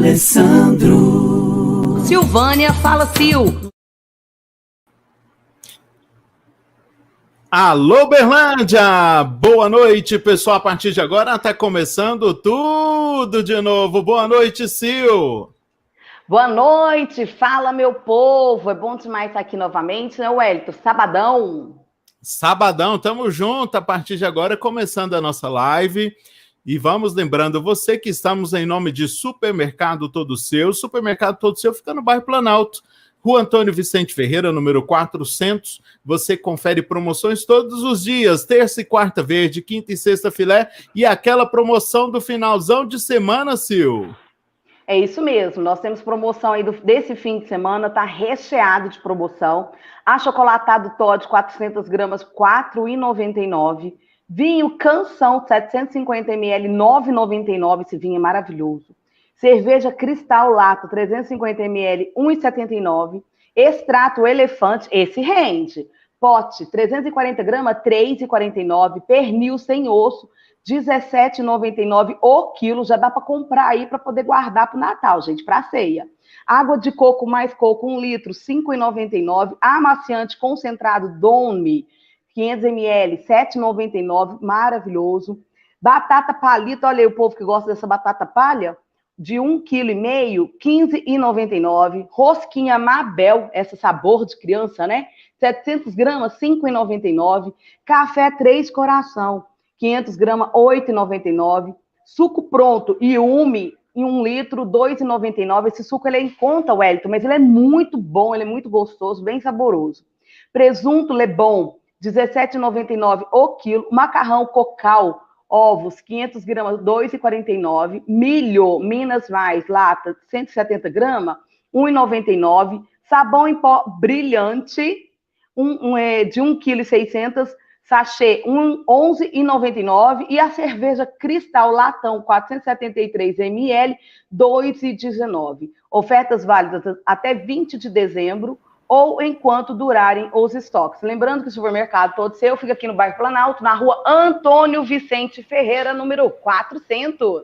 Alessandro. Silvânia, fala, Sil. Alô, Berlândia! Boa noite, pessoal. A partir de agora está começando tudo de novo. Boa noite, Sil. Boa noite, fala, meu povo. É bom demais estar aqui novamente, né, Wellington? Sabadão. Sabadão, tamo junto. A partir de agora, começando a nossa live. E vamos lembrando você que estamos em nome de Supermercado Todo Seu. Supermercado Todo Seu fica no bairro Planalto. Rua Antônio Vicente Ferreira, número 400. Você confere promoções todos os dias, terça e quarta verde, quinta e sexta filé, e aquela promoção do finalzão de semana, Sil. É isso mesmo, nós temos promoção aí desse fim de semana, tá recheado de promoção. Achocolatado Toddy, 400 gramas, R$ 4,99. Vinho Canção, 750 ml, R$ 9,99. Esse vinho é maravilhoso. Cerveja Cristal Lata, 350 ml, R$ 1,79. Extrato Elefante, esse rende. Pote, 340 gramas, R$ 3,49. Pernil sem osso, R$ 17,99 o quilo. Já dá para comprar aí para poder guardar para o Natal, gente, para a ceia. Água de coco mais coco, 1 litro, R$ 5,99. Amaciante concentrado Dome, 500 ml, R$ 7,99. Maravilhoso. Batata palito, olha aí o povo que gosta dessa batata palha, de 1,5 kg, R$ 15,99. Rosquinha Mabel, essa sabor de criança, né? 700 gramas, R$ 5,99. Café Três Coração, 500 gramas, R$ 8,99. Suco pronto, Iume, em 1 litro, R$ 2,99. Esse suco ele é em conta, Wellington, mas ele é muito bom, ele é muito gostoso, bem saboroso. Presunto Lebon, R$ 17,99 o quilo. Macarrão Cocal, ovos, 500 gramas, R$ 2,49. Milho, Minas Mais, lata, 170 gramas, R$ 1,99. Sabão em pó brilhante, de 1,6 kg, sachê, R$ 11,99. E a cerveja Cristal Latão, 473 ml, R$ 2,19. Ofertas válidas até 20 de dezembro, ou enquanto durarem os estoques. Lembrando que o Supermercado Todo Seu fica aqui no bairro Planalto, na rua Antônio Vicente Ferreira, número 400.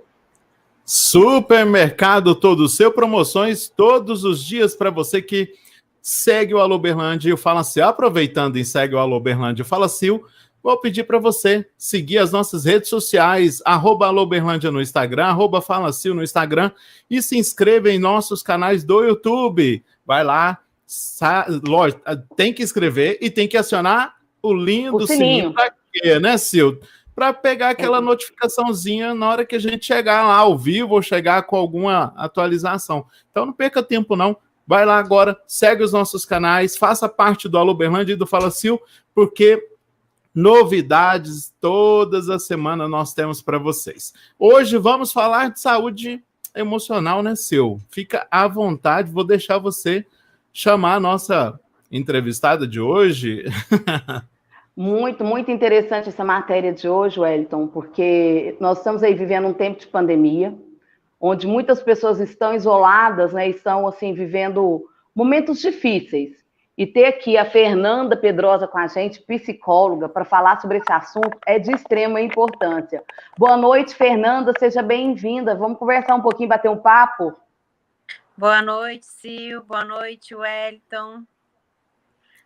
Supermercado Todo Seu, promoções todos os dias para você que segue o Alô Berlândia e o Fala Sil. Aproveitando e segue o Alô Berlândia e o Fala Sil, vou pedir para você seguir as nossas redes sociais, @Alô Berlândia no Instagram, @Fala Sil no Instagram, e se inscreva em nossos canais do YouTube. Vai lá, lógico, tem que inscrever e tem que acionar o lindo sininho. Para quê, né, Sil? Para pegar aquela notificaçãozinha na hora que a gente chegar lá ao vivo ou chegar com alguma atualização. Então não perca tempo não, vai lá agora, segue os nossos canais, faça parte do Alô Berlândia e do Fala Sil, porque novidades todas as semanas nós temos para vocês. Hoje vamos falar de saúde emocional, né, Sil? Fica à vontade, vou deixar você chamar a nossa entrevistada de hoje. Muito, muito interessante essa matéria de hoje, Wellington, porque nós estamos aí vivendo um tempo de pandemia, onde muitas pessoas estão isoladas, né, estão assim vivendo momentos difíceis. E ter aqui a Fernanda Pedrosa com a gente, psicóloga, para falar sobre esse assunto é de extrema importância. Boa noite, Fernanda, seja bem-vinda. Vamos conversar um pouquinho, bater um papo? Boa noite, Sil. Boa noite, Wellington.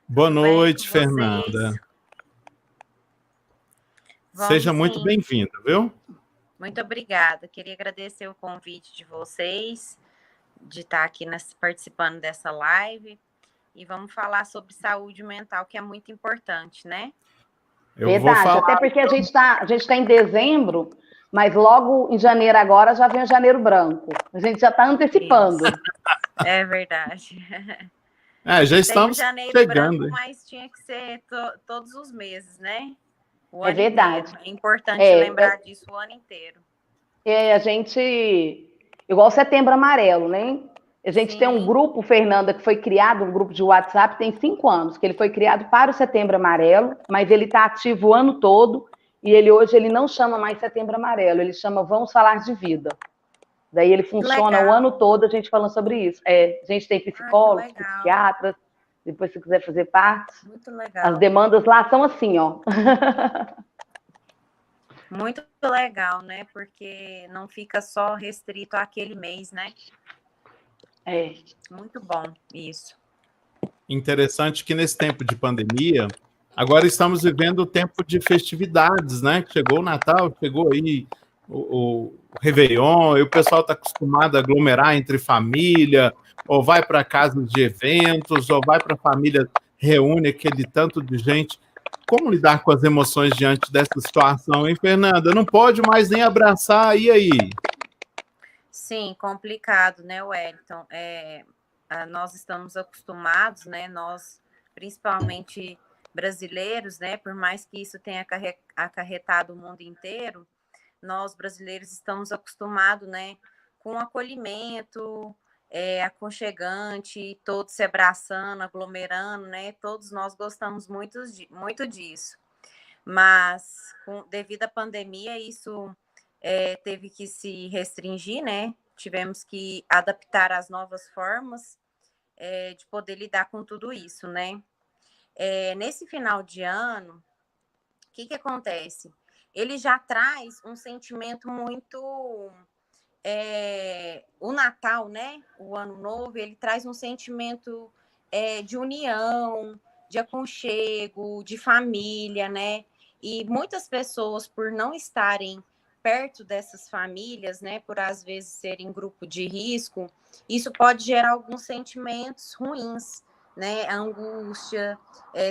Boa noite, Fernanda. Seja muito bem-vinda, viu? Muito obrigada. Queria agradecer o convite de vocês, de estar aqui participando dessa live. E vamos falar sobre saúde mental, que é muito importante, né? Verdade, até porque a gente tá em dezembro, mas logo em janeiro agora já vem o janeiro branco. A gente já está antecipando. Isso. É verdade. Já estamos chegando. Branco, mas tinha que ser todos os meses, né? É verdade. Inteiro. É importante lembrar disso o ano inteiro. A gente... Igual Setembro Amarelo, né? A gente tem um grupo, Fernanda, que foi criado, um grupo de WhatsApp, tem 5 anos, que ele foi criado para o Setembro Amarelo, mas ele está ativo o ano todo, e hoje ele não chama mais Setembro Amarelo, ele chama Vamos Falar de Vida. Daí ele funciona o ano todo, a gente falando sobre isso. A gente tem psicólogos, psiquiatras, depois se quiser fazer parte. Muito legal. As demandas lá são assim, ó. Muito legal, né? Porque não fica só restrito àquele mês, né? É. Muito bom isso. Interessante que nesse tempo de pandemia, agora estamos vivendo o tempo de festividades, né? Chegou o Natal, chegou aí o Réveillon, e o pessoal está acostumado a aglomerar entre família, ou vai para casas de eventos, ou vai para a família, reúne aquele tanto de gente. Como lidar com as emoções diante dessa situação, hein, Fernanda? Não pode mais nem abraçar, e aí? Sim, complicado, né, Wellington? Nós estamos acostumados, né? Nós, principalmente brasileiros, né? Por mais que isso tenha acarretado o mundo inteiro, nós brasileiros estamos acostumados, né? Com acolhimento, aconchegante, todos se abraçando, aglomerando, né? Todos nós gostamos muito disso. Mas, devido à pandemia, isso teve que se restringir, né? Tivemos que adaptar as novas formas de poder lidar com tudo isso, né? Nesse final de ano, o que acontece? Ele já traz um sentimento muito. O Natal, né? O Ano Novo, ele traz um sentimento de união, de aconchego, de família, né? E muitas pessoas, por não estarem perto dessas famílias, né, por às vezes serem grupo de risco, isso pode gerar alguns sentimentos ruins, né, angústia,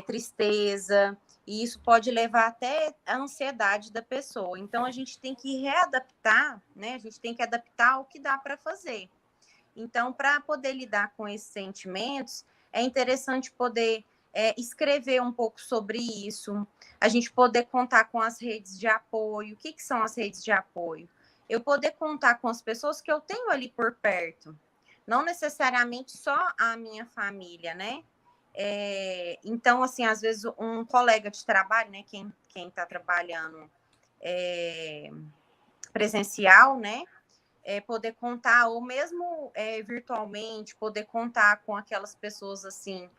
tristeza, e isso pode levar até a ansiedade da pessoa. Então a gente tem que readaptar, né, a gente tem que adaptar o que dá para fazer. Então, para poder lidar com esses sentimentos, é interessante poder escrever um pouco sobre isso, a gente poder contar com as redes de apoio. O que são as redes de apoio? Eu poder contar com as pessoas que eu tenho ali por perto, não necessariamente só a minha família, né? Então, assim, às vezes um colega de trabalho, né? Quem está trabalhando presencial, né? Poder contar, ou mesmo virtualmente, poder contar com aquelas pessoas assim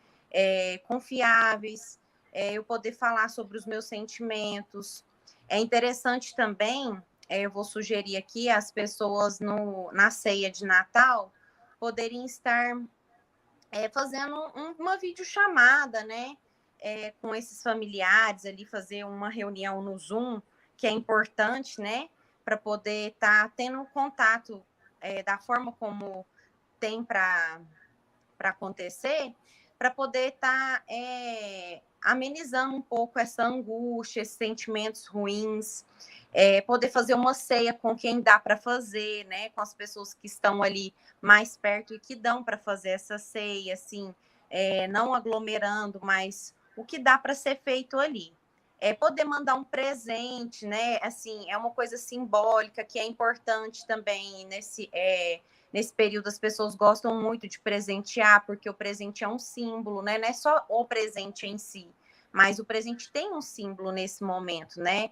confiáveis, eu poder falar sobre os meus sentimentos. É interessante também, eu vou sugerir aqui, as pessoas na ceia de Natal poderem estar fazendo uma videochamada, né? Com esses familiares ali, fazer uma reunião no Zoom, que é importante, né? Para poder estar tendo contato da forma como tem para acontecer, para poder estar amenizando um pouco essa angústia, esses sentimentos ruins, poder fazer uma ceia com quem dá para fazer, né? Com as pessoas que estão ali mais perto e que dão para fazer essa ceia, assim, não aglomerando, mas o que dá para ser feito ali. Poder mandar um presente, né? Assim, é uma coisa simbólica que é importante também nesse período. As pessoas gostam muito de presentear, porque o presente é um símbolo, né? Não é só o presente em si, mas o presente tem um símbolo nesse momento, né?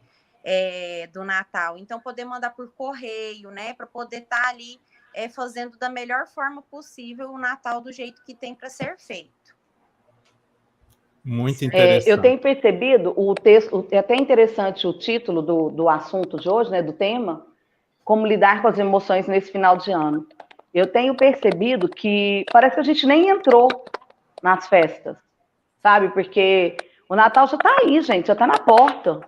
Do Natal. Então, poder mandar por correio, né? Para poder estar ali fazendo da melhor forma possível o Natal do jeito que tem para ser feito. Muito interessante. Eu tenho percebido o texto, é até interessante o título do assunto de hoje, né, do tema, como lidar com as emoções nesse final de ano. Eu tenho percebido que parece que a gente nem entrou nas festas, sabe? Porque o Natal já está aí, gente, já está na porta,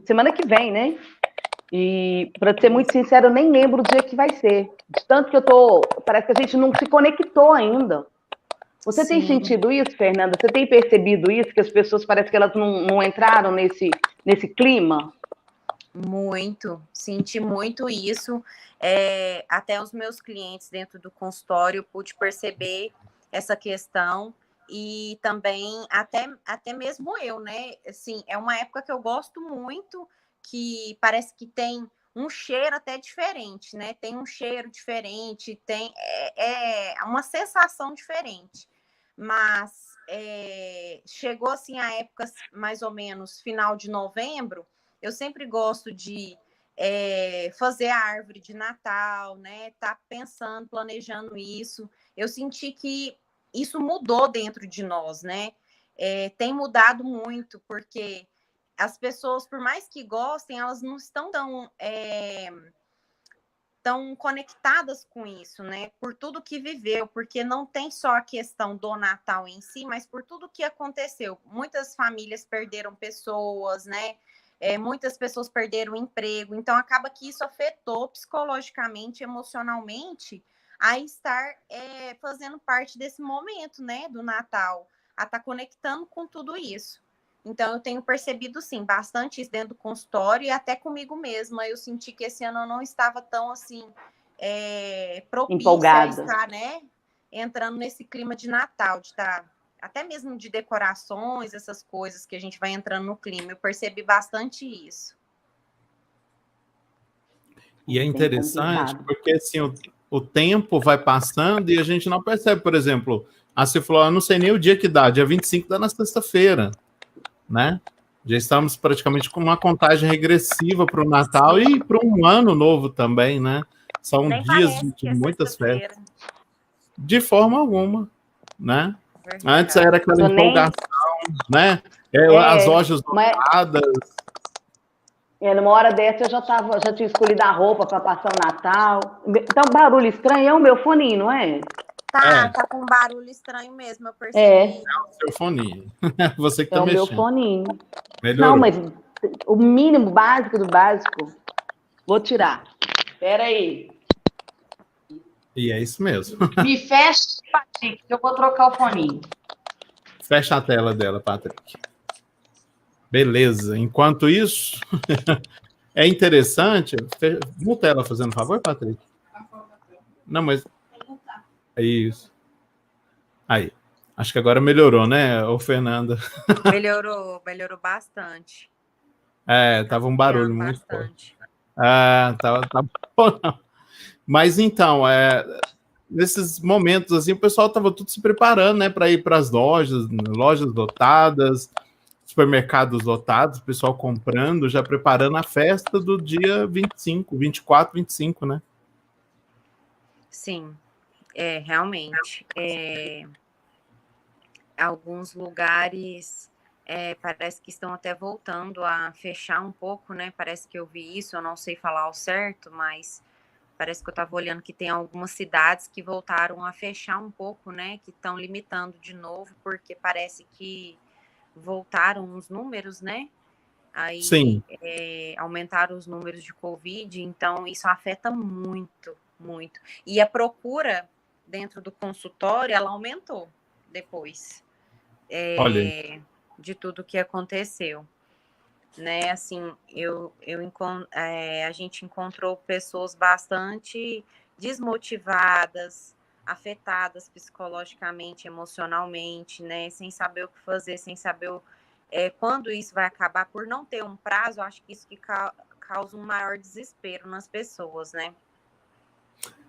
semana que vem, né? E, para ser muito sincero, eu nem lembro o dia que vai ser. De tanto que parece que a gente não se conectou ainda. Você Sim. tem sentido isso, Fernanda? Você tem percebido isso? Que as pessoas parecem que elas não entraram nesse clima? Muito, senti muito isso. Até os meus clientes dentro do consultório pude perceber essa questão, e também até mesmo eu, né? Assim, é uma época que eu gosto muito, que parece que tem um cheiro até diferente, né? Tem um cheiro diferente, tem uma sensação diferente. Mas chegou assim a época mais ou menos final de novembro. Eu sempre gosto de fazer a árvore de Natal, né? Tá pensando, planejando isso. Eu senti que isso mudou dentro de nós, né? Tem mudado muito, porque as pessoas, por mais que gostem, elas não estão tão conectadas com isso, né? Por tudo que viveu, porque não tem só a questão do Natal em si, mas por tudo que aconteceu. Muitas famílias perderam pessoas, né? Muitas pessoas perderam o emprego, então acaba que isso afetou psicologicamente, emocionalmente, a estar fazendo parte desse momento, né? Do Natal, a estar conectando com tudo isso. Então, eu tenho percebido, sim, bastante isso dentro do consultório e até comigo mesma. Eu senti que esse ano eu não estava tão, assim, propícia Empolgada. a estar, né, entrando nesse clima de Natal, de estar, até mesmo de decorações, essas coisas que a gente vai entrando no clima. Eu percebi bastante isso. E é interessante complicado. porque, assim, o tempo vai passando e a gente não percebe, por exemplo, você falou, eu não sei nem o dia que dá, dia 25 dá na sexta-feira, né? Já estamos praticamente com uma contagem regressiva para o Natal e para um ano novo também, né? São Nem dias parece de que é muitas sexta-feira. festas. De forma alguma, né? Verdade. Antes era aquela Eu nem... empolgação, né? As lojas mas lotadas. numa hora dessa eu já tinha escolhido a roupa para passar o Natal. Então, barulho estranho é o meu foninho, não é? Tá com um barulho estranho mesmo, eu É, percebi. Seu fone. Você que é tá o meu mexendo. foninho. Não, Melhorou. mas o mínimo básico do básico, vou tirar. Espera aí. E é isso mesmo. Me fecha, Patrick, que eu vou trocar o foninho. Fecha a tela dela, Patrick. Beleza. Enquanto isso, é interessante. Muta ela fazendo favor, Patrick. Não, mas. É isso. Aí. Acho que agora melhorou, né, ô Fernanda? Melhorou bastante. Tava um barulho muito bastante. forte. Tá bom. Mas então, nesses momentos assim, o pessoal tava tudo se preparando, né, para ir para as lojas lotadas, supermercados lotados, o pessoal comprando, já preparando a festa do dia 25, 24, 25, né? Sim, realmente. Alguns lugares parece que estão até voltando a fechar um pouco, né? Parece que eu vi isso, eu não sei falar ao certo, mas parece que eu estava olhando que tem algumas cidades que voltaram a fechar um pouco, né? Que estão limitando de novo, porque parece que voltaram os números, né? Aí aumentaram os números de Covid, então isso afeta muito, muito. E a procura dentro do consultório, ela aumentou depois de tudo que aconteceu. Né, assim, a gente encontrou pessoas bastante desmotivadas, afetadas psicologicamente, emocionalmente, né, sem saber o que fazer, sem saber quando isso vai acabar, por não ter um prazo, acho que isso que causa um maior desespero nas pessoas, né?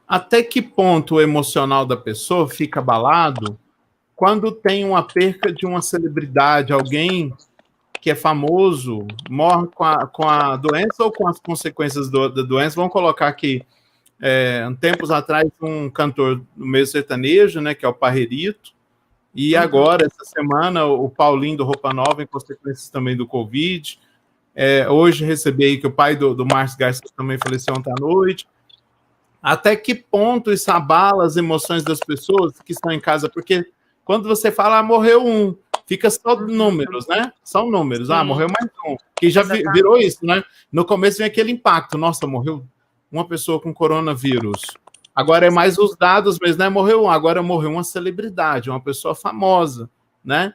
Até que ponto o emocional da pessoa fica abalado quando tem uma perca de uma celebridade, alguém que é famoso, morre com a doença ou com as consequências da doença? Vamos colocar aqui, tempos atrás, um cantor do meio sertanejo, né, que é o Parrerito, e agora, essa semana, o Paulinho do Roupa Nova, em consequências também do Covid. Hoje recebi aí que o pai do Márcio Garcia também faleceu ontem à noite. Até que ponto isso abala as emoções das pessoas que estão em casa? Porque quando você fala, morreu um, fica só números, né? São números. Sim. Morreu mais um. Que já virou isso, né? No começo vem aquele impacto. Nossa, morreu uma pessoa com coronavírus. Agora é mais os dados mesmo, né? Morreu um, agora morreu uma celebridade, uma pessoa famosa, né?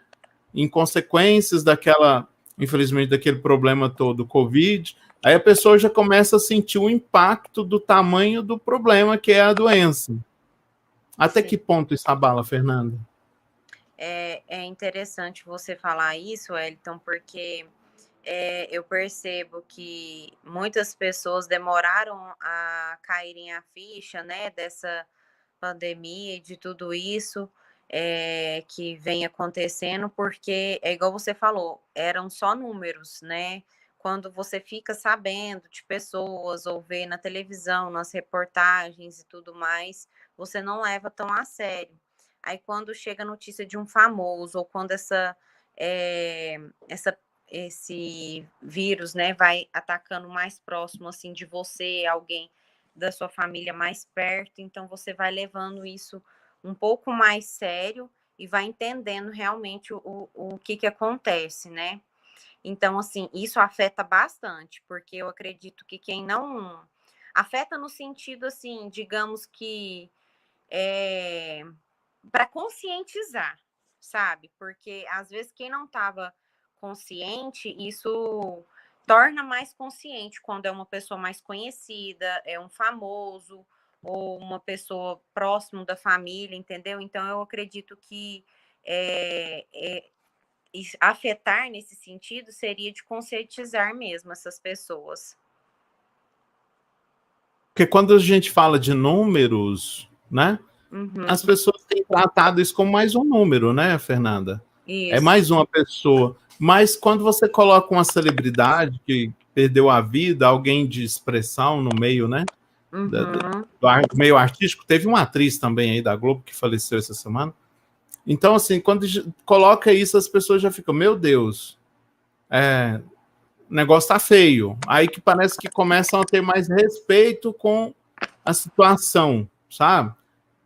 Em consequências infelizmente, daquele problema todo, Covid, aí a pessoa já começa a sentir o impacto do tamanho do problema que é a doença. Até que ponto isso abala, Fernanda? É interessante você falar isso, Wellington, porque eu percebo que muitas pessoas demoraram a caírem a ficha, né, dessa pandemia e de tudo isso que vem acontecendo, porque é igual você falou, eram só números, né? Quando você fica sabendo de pessoas ou vê na televisão, nas reportagens e tudo mais, você não leva tão a sério. Aí quando chega a notícia de um famoso ou quando essa esse vírus, né, vai atacando mais próximo, assim, de você, alguém da sua família mais perto, então você vai levando isso um pouco mais sério e vai entendendo realmente o que acontece, né? Então, assim, isso afeta bastante, porque eu acredito que quem não... Afeta no sentido, assim, digamos que para conscientizar, sabe? Porque às vezes quem não estava consciente, isso torna mais consciente quando é uma pessoa mais conhecida, é um famoso ou uma pessoa próximo da família, entendeu? Então eu acredito que afetar nesse sentido seria de conscientizar mesmo essas pessoas. Porque quando a gente fala de números, né? Uhum. As pessoas têm tratado isso como mais um número, né, Fernanda? Isso. É mais uma pessoa. Mas quando você coloca uma celebridade que perdeu a vida, alguém de expressão no meio, né? Uhum. Do meio artístico, teve uma atriz também aí da Globo que faleceu essa semana. Então, assim, quando coloca isso, as pessoas já ficam, meu Deus, o negócio tá feio. Aí que parece que começam a ter mais respeito com a situação, sabe?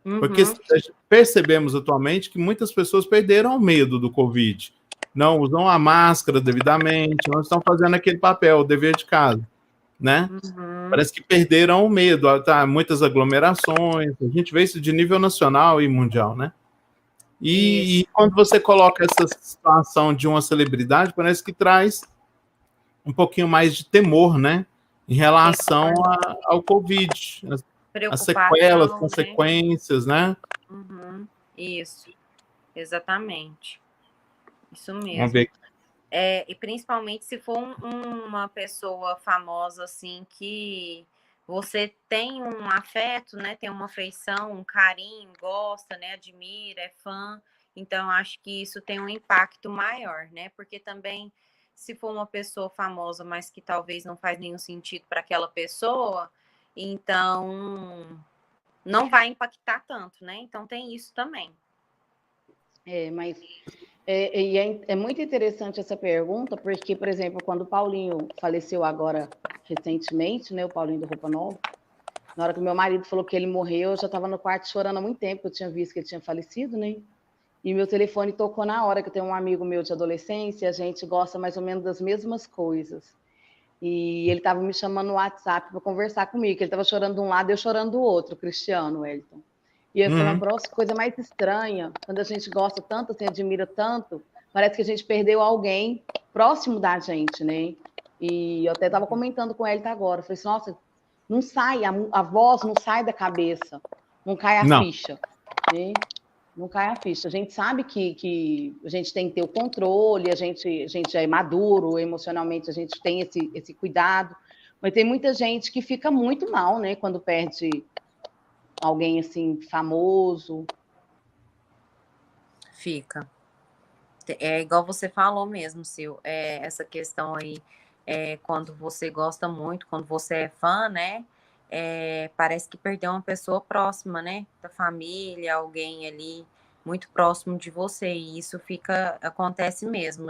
Porque percebemos atualmente que muitas pessoas perderam o medo do Covid. Não usam a máscara devidamente, não estão fazendo aquele papel, o dever de casa, né? Parece que perderam o medo, tá? Muitas aglomerações, a gente vê isso de nível nacional e mundial, né? E quando você coloca essa situação de uma celebridade, parece que traz um pouquinho mais de temor, né? Em relação ao Covid, as sequelas, consequências, né? Isso, exatamente. Isso mesmo. Vamos ver. E principalmente se for uma pessoa famosa, assim, que você tem um afeto, né? Tem uma afeição, um carinho, gosta, né? Admira, é fã. Então, acho que isso tem um impacto maior, né? Porque também, se for uma pessoa famosa, mas que talvez não faz nenhum sentido para aquela pessoa, então não vai impactar tanto, né? Então, tem isso também. Mas é muito interessante essa pergunta, porque, por exemplo, quando o Paulinho faleceu agora recentemente, né, o Paulinho do Roupa Nova, na hora que meu marido falou que ele morreu, eu já estava no quarto chorando há muito tempo, eu tinha visto que ele tinha falecido, né? E meu telefone tocou na hora, que eu tenho um amigo meu de adolescência, a gente gosta mais ou menos das mesmas coisas. E ele estava me chamando no WhatsApp para conversar comigo, que ele estava chorando de um lado e eu chorando do outro, o Cristiano, Elton. E eu falei, a coisa mais estranha, quando a gente gosta tanto, assim, admira tanto, parece que a gente perdeu alguém próximo da gente, né? E eu até estava comentando com ele agora, falei assim, nossa, não sai, a voz não sai da cabeça, não cai a ficha, né? Não cai a ficha. A gente sabe que a gente tem que ter o controle, a gente é maduro, emocionalmente a gente tem esse cuidado, mas tem muita gente que fica muito mal, né, quando perde alguém assim famoso. Fica. É igual você falou mesmo, Sil, essa questão aí, quando você gosta muito, quando você é fã, né, parece que perdeu uma pessoa próxima, né, da família, alguém ali muito próximo de você, e isso acontece mesmo,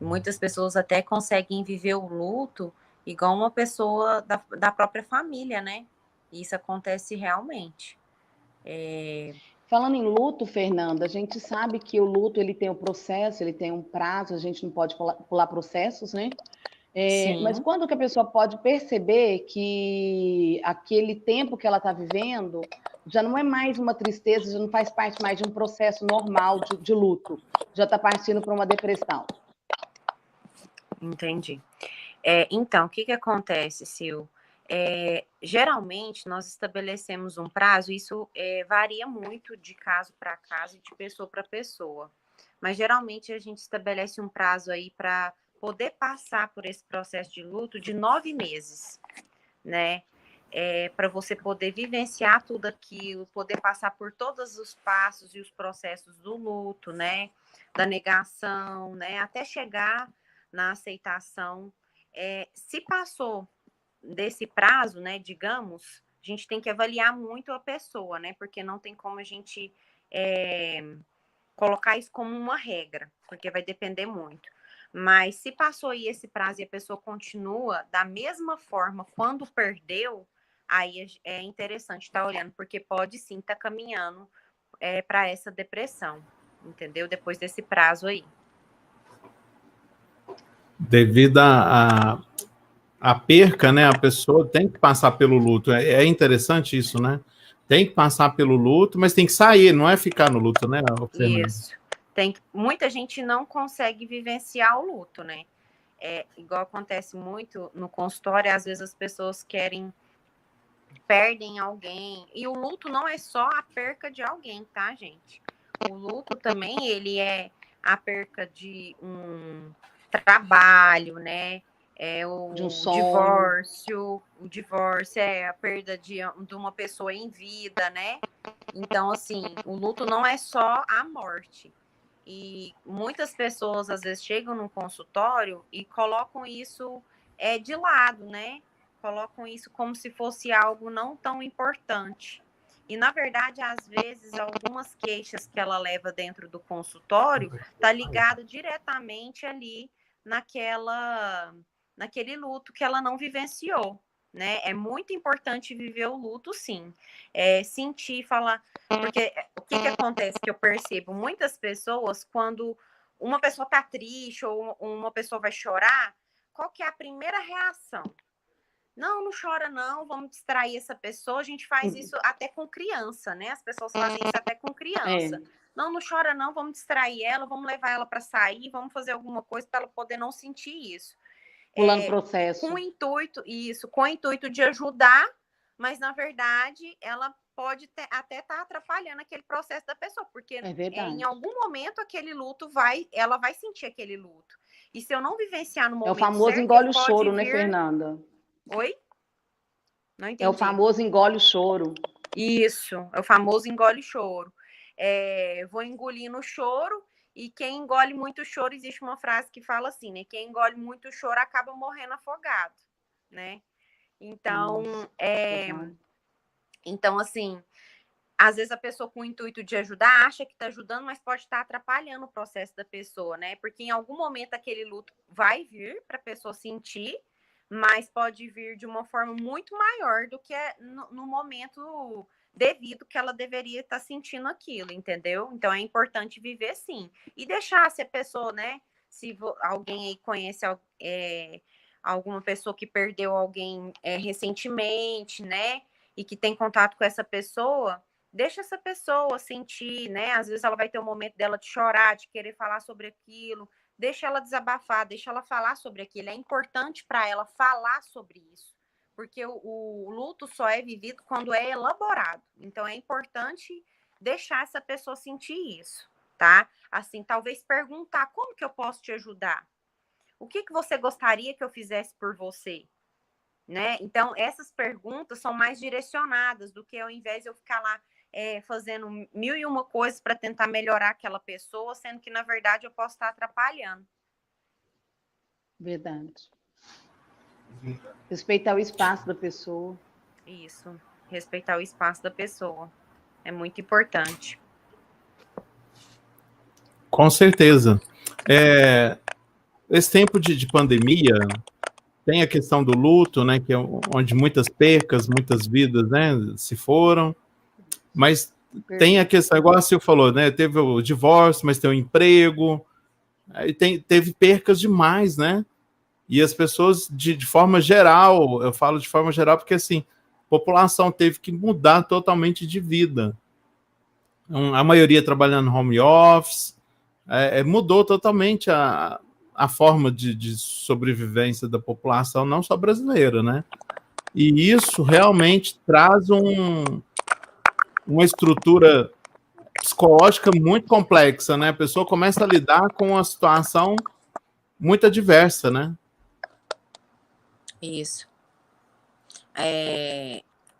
muitas pessoas até conseguem viver o luto igual uma pessoa da própria família, né, e isso acontece realmente. Falando em luto, Fernanda, a gente sabe que o luto ele tem um processo, ele tem um prazo, a gente não pode pular processos, né? Mas quando que a pessoa pode perceber que aquele tempo que ela está vivendo já não é mais uma tristeza, já não faz parte mais de um processo normal de luto, já está partindo para uma depressão? Entendi. Então, o que acontece, Sil? Geralmente, nós estabelecemos um prazo, isso varia muito de caso para caso e de pessoa para pessoa. Mas, geralmente, a gente estabelece um prazo aí para poder passar por esse processo de luto de 9 meses, né? Para você poder vivenciar tudo aquilo, poder passar por todos os passos e os processos do luto, né? Da negação, né? Até chegar na aceitação. Se passou desse prazo, né, digamos, a gente tem que avaliar muito a pessoa, né, porque não tem como a gente colocar isso como uma regra, porque vai depender muito. Mas se passou aí esse prazo e a pessoa continua da mesma forma quando perdeu, aí é interessante estar olhando, porque pode sim estar caminhando para essa depressão, entendeu? Depois desse prazo aí. Devido a perca, né? A pessoa tem que passar pelo luto. É interessante isso, né? Tem que passar pelo luto, mas tem que sair, não é ficar no luto, né, Fernanda? Isso. Muita gente não consegue vivenciar o luto, né? Igual acontece muito no consultório, às vezes as pessoas perdem alguém. E o luto não é só a perca de alguém, tá, gente? O luto também, ele é a perca de um trabalho, né? De um sonho. O divórcio é a perda de uma pessoa em vida, né? Então, assim, o luto não é só a morte. E muitas pessoas, às vezes, chegam no consultório e colocam isso de lado, né? Colocam isso como se fosse algo não tão importante. E, na verdade, às vezes, algumas queixas que ela leva dentro do consultório tá ligado diretamente ali naquele luto que ela não vivenciou, né? É muito importante viver o luto, sim. Sentir, falar... Porque o que acontece que eu percebo? Muitas pessoas, quando uma pessoa tá triste ou uma pessoa vai chorar, qual que é a primeira reação? Não, não chora não, vamos distrair essa pessoa. A gente faz isso até com criança, né? As pessoas fazem isso até com criança. Não, não chora não, vamos distrair ela, vamos levar ela para sair, vamos fazer alguma coisa para ela poder não sentir isso. Pulando processo. Com o intuito de ajudar, mas na verdade ela pode até estar atrapalhando aquele processo da pessoa, porque em algum momento aquele luto ela vai sentir aquele luto. E se eu não vivenciar no momento certo... É o famoso engole o choro, né, Fernanda? Oi? Não entendi. É o famoso engole o choro. Isso, é o famoso engole o choro. Vou engolindo o choro, e quem engole muito choro, existe uma frase que fala assim, né? Quem engole muito choro acaba morrendo afogado, né? Então, então, assim, às vezes a pessoa com o intuito de ajudar acha que está ajudando, mas pode estar atrapalhando o processo da pessoa, né? Porque em algum momento aquele luto vai vir para a pessoa sentir, mas pode vir de uma forma muito maior do que no momento devido que ela deveria estar sentindo aquilo, entendeu? Então é importante viver sim. E deixar se a pessoa, né? Se alguém aí conhece alguma pessoa que perdeu alguém recentemente, né? E que tem contato com essa pessoa, deixa essa pessoa sentir, né? Às vezes ela vai ter um momento dela de chorar, de querer falar sobre aquilo. Deixa ela desabafar, deixa ela falar sobre aquilo. É importante para ela falar sobre isso, porque o luto só é vivido quando é elaborado. Então é importante deixar essa pessoa sentir isso, tá? Assim, talvez perguntar: como que eu posso te ajudar? O que você gostaria que eu fizesse por você? Né? Então, essas perguntas são mais direcionadas do que ao invés de eu ficar lá fazendo 1001 coisas para tentar melhorar aquela pessoa, sendo que, na verdade, eu posso estar atrapalhando. Verdade. Respeitar o espaço da pessoa. Isso, respeitar o espaço da pessoa. É muito importante. Com certeza. Esse tempo de pandemia, tem a questão do luto, né, que é onde muitas percas, muitas vidas, né, se foram, mas tem a questão, igual a Sil falou, né, teve o divórcio, mas tem o emprego, aí teve percas demais, né, e as pessoas, de forma geral, eu falo de forma geral porque, assim, a população teve que mudar totalmente de vida. A maioria trabalhando home office, mudou totalmente a forma de sobrevivência da população, não só brasileira, né? E isso realmente traz uma estrutura psicológica muito complexa, né? A pessoa começa a lidar com uma situação muito adversa, né? Isso.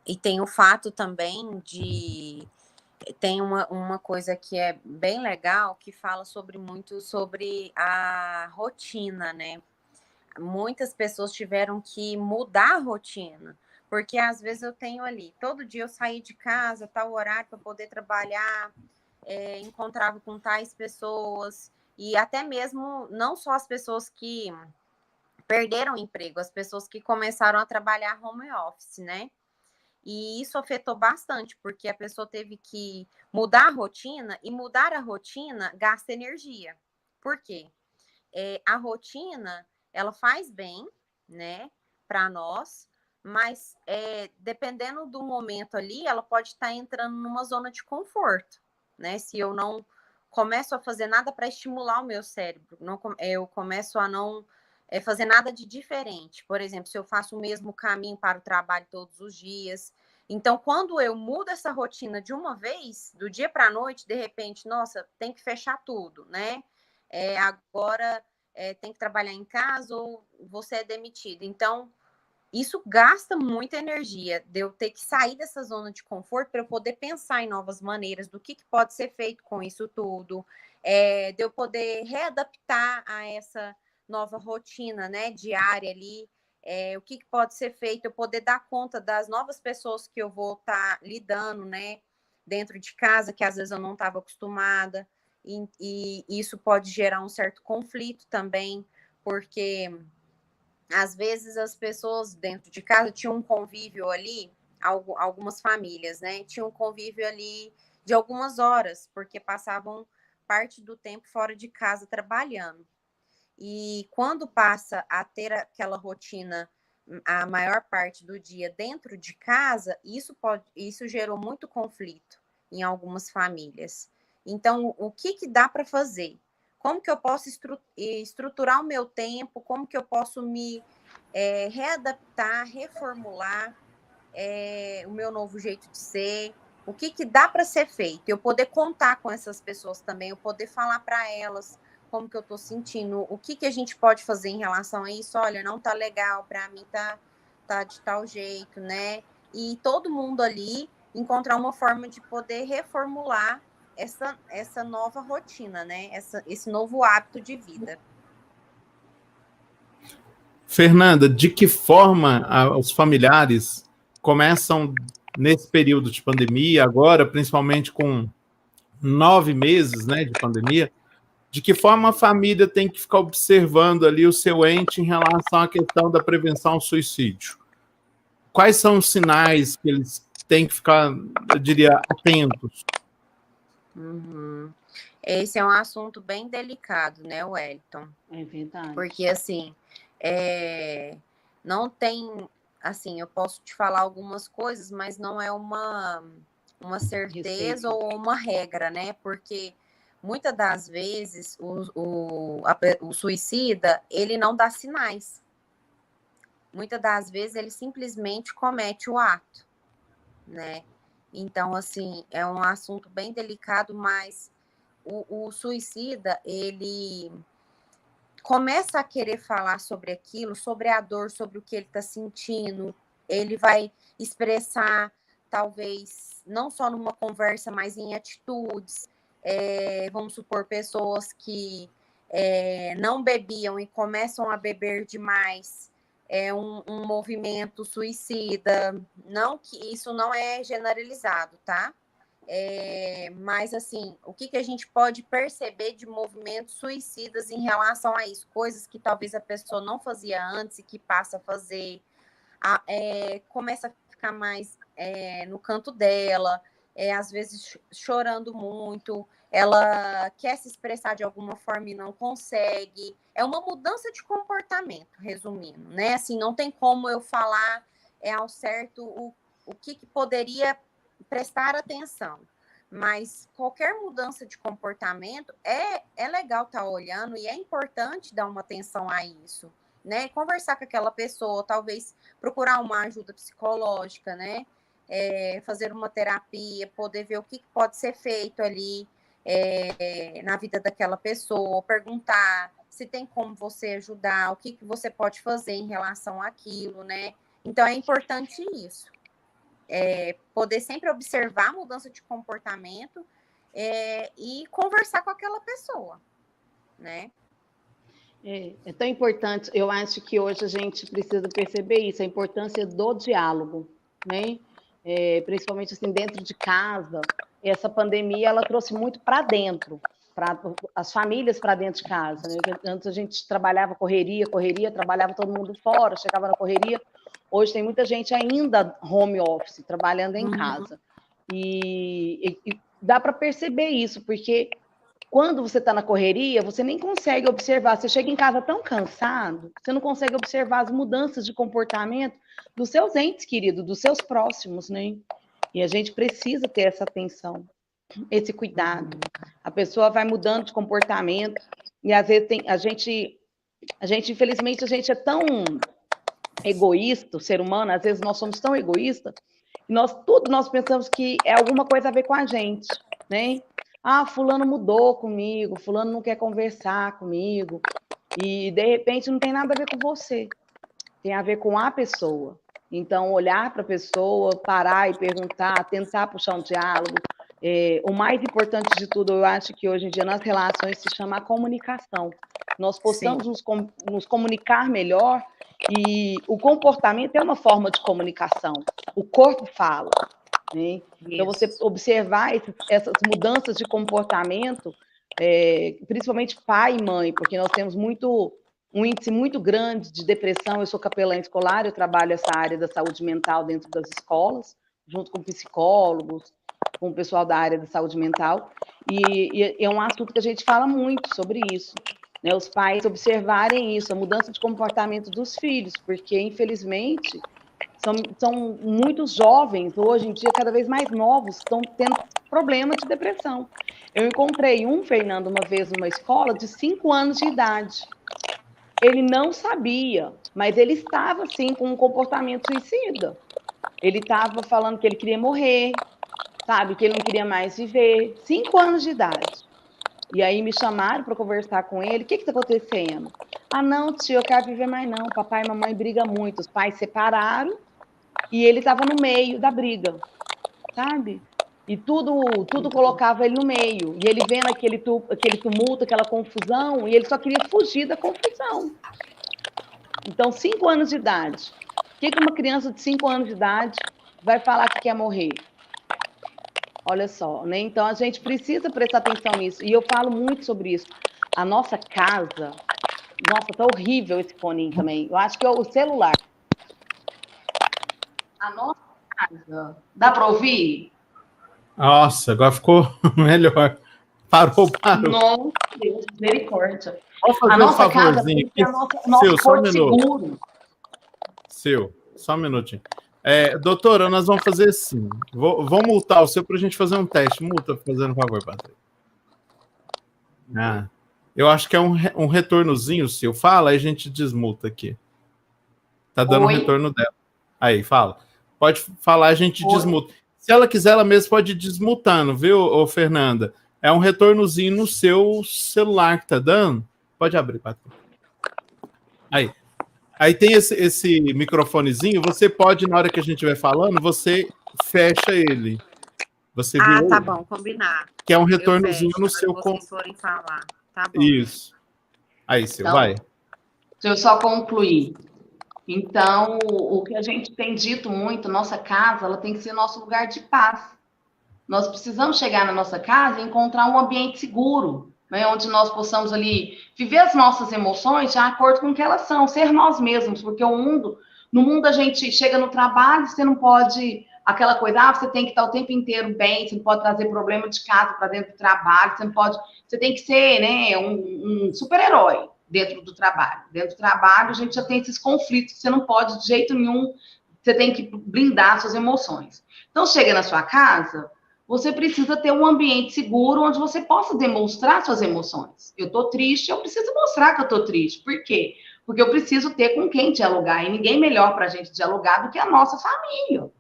E tem o fato também tem uma coisa que é bem legal, que fala muito sobre a rotina, né? Muitas pessoas tiveram que mudar a rotina, porque às vezes eu tenho ali, todo dia eu saí de casa, tal horário para poder trabalhar, encontrava com tais pessoas, e até mesmo não só as pessoas que perderam o emprego, as pessoas que começaram a trabalhar home office, né? E isso afetou bastante, porque a pessoa teve que mudar a rotina, e mudar a rotina gasta energia. Por quê? A rotina, ela faz bem, né, para nós, mas dependendo do momento ali, ela pode estar entrando numa zona de conforto, né? Se eu não começo a fazer nada para estimular o meu cérebro, eu começo a não fazer nada de diferente. Por exemplo, se eu faço o mesmo caminho para o trabalho todos os dias. Então, quando eu mudo essa rotina de uma vez, do dia para a noite, de repente, nossa, tem que fechar tudo, né? Agora tem que trabalhar em casa ou você é demitido. Então, isso gasta muita energia, de eu ter que sair dessa zona de conforto para eu poder pensar em novas maneiras do que pode ser feito com isso tudo, de eu poder readaptar a essa nova rotina, né, diária ali, o que pode ser feito, eu poder dar conta das novas pessoas que eu vou estar lidando, né, dentro de casa, que às vezes eu não estava acostumada, e isso pode gerar um certo conflito também, porque às vezes as pessoas dentro de casa tinham um convívio ali, algumas famílias, né? Tinham um convívio ali de algumas horas, porque passavam parte do tempo fora de casa trabalhando. E quando passa a ter aquela rotina a maior parte do dia dentro de casa, isso gerou muito conflito em algumas famílias. Então, o que dá para fazer? Como que eu posso estruturar o meu tempo? Como que eu posso me readaptar, reformular o meu novo jeito de ser? O que dá para ser feito? Eu poder contar com essas pessoas também, eu poder falar para elas como que eu estou sentindo, o que a gente pode fazer em relação a isso. Olha, não tá legal, para mim tá de tal jeito, né? E todo mundo ali encontrar uma forma de poder reformular essa nova rotina, né? Esse novo hábito de vida. Fernanda, de que forma os familiares começam nesse período de pandemia, agora, principalmente com 9 meses, né, de pandemia, de que forma a família tem que ficar observando ali o seu ente em relação à questão da prevenção ao suicídio? Quais são os sinais que eles têm que ficar, eu diria, atentos? Uhum. Esse é um assunto bem delicado, né, Wellington? É verdade. Porque, assim, não tem... Assim, eu posso te falar algumas coisas, mas não é uma certeza ou uma regra, né? Porque muitas das vezes o suicida, ele não dá sinais. Muitas das vezes ele simplesmente comete o ato, né? Então, assim, é um assunto bem delicado, mas o suicida, ele começa a querer falar sobre aquilo, sobre a dor, sobre o que ele está sentindo, ele vai expressar, talvez, não só numa conversa, mas em atitudes. Vamos supor, pessoas que não bebiam e começam a beber demais, um movimento suicida. Não que isso não é generalizado, tá? Mas, assim, o que a gente pode perceber de movimentos suicidas em relação a isso? Coisas que talvez a pessoa não fazia antes e que passa a fazer, começa a ficar mais no canto dela, às vezes chorando muito, ela quer se expressar de alguma forma e não consegue. É uma mudança de comportamento, resumindo, né? Assim, não tem como eu falar ao certo o que poderia prestar atenção, mas qualquer mudança de comportamento é legal estar olhando e é importante dar uma atenção a isso, né? Conversar com aquela pessoa, talvez procurar uma ajuda psicológica, né? Fazer uma terapia, poder ver o que pode ser feito ali na vida daquela pessoa, perguntar se tem como você ajudar, o que você pode fazer em relação àquilo, né? Então é importante isso. Poder sempre observar a mudança de comportamento e conversar com aquela pessoa, né? É tão importante, eu acho que hoje a gente precisa perceber isso, a importância do diálogo, né? Principalmente assim, dentro de casa, essa pandemia ela trouxe muito para dentro, as famílias para dentro de casa. Né? Antes a gente trabalhava correria, trabalhava todo mundo fora, chegava na correria. Hoje tem muita gente ainda home office, trabalhando em casa. E dá para perceber isso, porque quando você está na correria, você nem consegue observar. Você chega em casa tão cansado, você não consegue observar as mudanças de comportamento dos seus entes queridos, dos seus próximos, né? E a gente precisa ter essa atenção, esse cuidado. A pessoa vai mudando de comportamento e às vezes infelizmente, a gente é tão egoísta, o ser humano, às vezes nós somos tão egoístas, e nós pensamos que é alguma coisa a ver com a gente, né? Ah, fulano mudou comigo, fulano não quer conversar comigo, e de repente não tem nada a ver com você, tem a ver com a pessoa. Então, olhar para a pessoa, parar e perguntar, tentar puxar um diálogo. O mais importante de tudo, eu acho que hoje em dia nas relações se chama a comunicação. Nós possamos nos comunicar melhor, e o comportamento é uma forma de comunicação. O corpo fala. Né? Então, você observar essas mudanças de comportamento, principalmente pai e mãe, porque nós temos um índice muito grande de depressão. Eu sou capelã escolar, eu trabalho essa área da saúde mental dentro das escolas, junto com psicólogos, com o pessoal da área da saúde mental, e é um assunto que a gente fala muito sobre isso, né? Os pais observarem isso, a mudança de comportamento dos filhos, porque, infelizmente, são muitos jovens, hoje em dia, cada vez mais novos, estão tendo problema de depressão. Eu encontrei Fernando, uma vez numa escola, de 5 anos de idade. Ele não sabia, mas ele estava, sim, com um comportamento suicida. Ele estava falando que ele queria morrer, sabe? Que ele não queria mais viver. 5 anos de idade. E aí me chamaram para conversar com ele. O que está acontecendo? Ah, não, tio, eu quero viver mais não. Papai e mamãe brigam muito. Os pais separaram e ele estava no meio da briga, sabe? E tudo colocava ele no meio. E ele vendo aquele tumulto, aquela confusão, e ele só queria fugir da confusão. Então, 5 anos de idade. O que uma criança de 5 anos de idade vai falar que quer morrer? Olha só, né? Então, a gente precisa prestar atenção nisso. E eu falo muito sobre isso. A nossa casa... Nossa, tá horrível esse foninho também. Eu acho que é o celular. A nossa casa... Dá para ouvir? Nossa, agora ficou melhor. Parou. Nossa, Deus, misericórdia. Vamos fazer A nossa um favorzinho. nosso porto seguro. Só um minutinho. Doutora, nós vamos fazer assim. Vou multar o seu para a gente fazer um teste. Multa, fazendo um favor, Patrícia. Eu acho que é um retornozinho seu. Fala, aí a gente desmulta aqui. Tá dando um retorno dela. Aí, fala. Pode falar, a gente desmuta. Se ela quiser, ela mesma pode ir desmutando, viu, Fernanda? É um retornozinho no seu celular que tá dando. Pode abrir, Patrícia. Aí tem esse microfonezinho, você pode, na hora que a gente estiver falando, você fecha ele. Você viu? Tá bom, combinar. Que é um retornozinho no seu... vocês forem falar. Tá bom. Isso. Aí, Sil, então, vai. Deixa eu só concluir. Então, o que a gente tem dito muito, nossa casa, ela tem que ser nosso lugar de paz. Nós precisamos chegar na nossa casa e encontrar um ambiente seguro, né, onde nós possamos ali viver as nossas emoções de acordo com o que elas são, ser nós mesmos, porque no mundo a gente chega no trabalho, você não pode, aquela coisa, você tem que estar o tempo inteiro bem, você não pode trazer problema de casa para dentro do trabalho, você tem que ser, né, um super-herói dentro do trabalho. Dentro do trabalho a gente já tem esses conflitos, você não pode de jeito nenhum, você tem que blindar suas emoções. Então, chega na sua casa, você precisa ter um ambiente seguro onde você possa demonstrar suas emoções. Eu estou triste, eu preciso mostrar que eu estou triste. Por quê? Porque eu preciso ter com quem dialogar. E ninguém melhor para a gente dialogar do que a nossa família.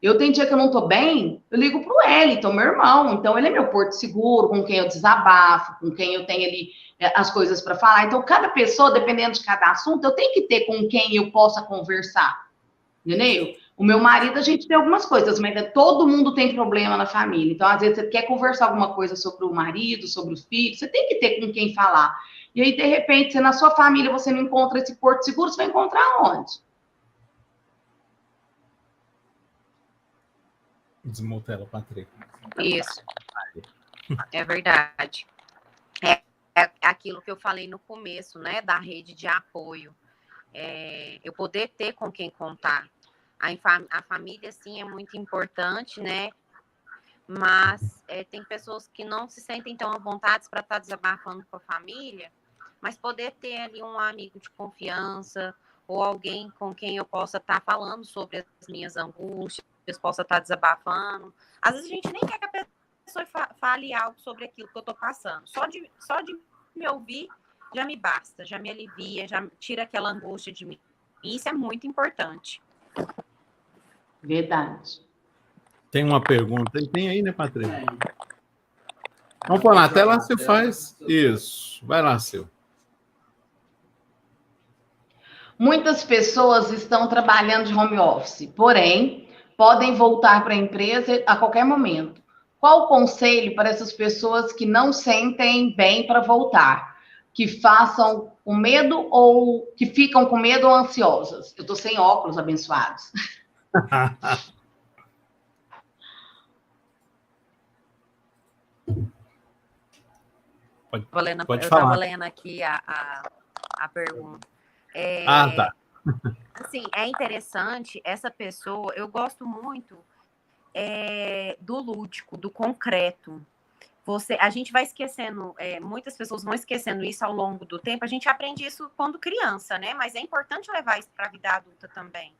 Eu tenho dia que eu não estou bem, eu ligo para o Wellington, meu irmão. Então, ele é meu porto seguro, com quem eu desabafo, com quem eu tenho ali as coisas para falar. Então, cada pessoa, dependendo de cada assunto, eu tenho que ter com quem eu possa conversar. Entendeu? O meu marido, a gente tem algumas coisas, mas todo mundo tem problema na família. Então, às vezes, você quer conversar alguma coisa sobre o marido, sobre os filhos, você tem que ter com quem falar. E aí, de repente, se na sua família você não encontra esse porto seguro, você vai encontrar onde? Desmonta ela, Patrícia. Isso. É verdade. aquilo que eu falei no começo, né, da rede de apoio. Eu poder ter com quem contar. A família, sim, é muito importante, né? Mas tem pessoas que não se sentem tão à vontade para estar desabafando com a família, mas poder ter ali um amigo de confiança ou alguém com quem eu possa estar falando sobre as minhas angústias, possa estar desabafando. Às vezes a gente nem quer que a pessoa fale algo sobre aquilo que eu estou passando. Só de me ouvir já me basta, já me alivia, já tira aquela angústia de mim. E isso é muito importante. Verdade. Tem uma pergunta. Tem aí, né, Patrícia? Vamos pôr na tela, Sil faz. Isso. Vai lá, Sil. Muitas pessoas estão trabalhando de home office, porém, podem voltar para a empresa a qualquer momento. Qual o conselho para essas pessoas que não sentem bem para voltar? Que façam com medo ou que ficam com medo ou ansiosas? Eu estou sem óculos, abençoados. Pode eu falar. estava lendo aqui a pergunta. Tá. Assim, é interessante, essa pessoa, eu gosto muito do lúdico, do concreto. A gente vai esquecendo, muitas pessoas vão esquecendo isso ao longo do tempo. A gente aprende isso quando criança, né? Mas é importante levar isso para a vida adulta também.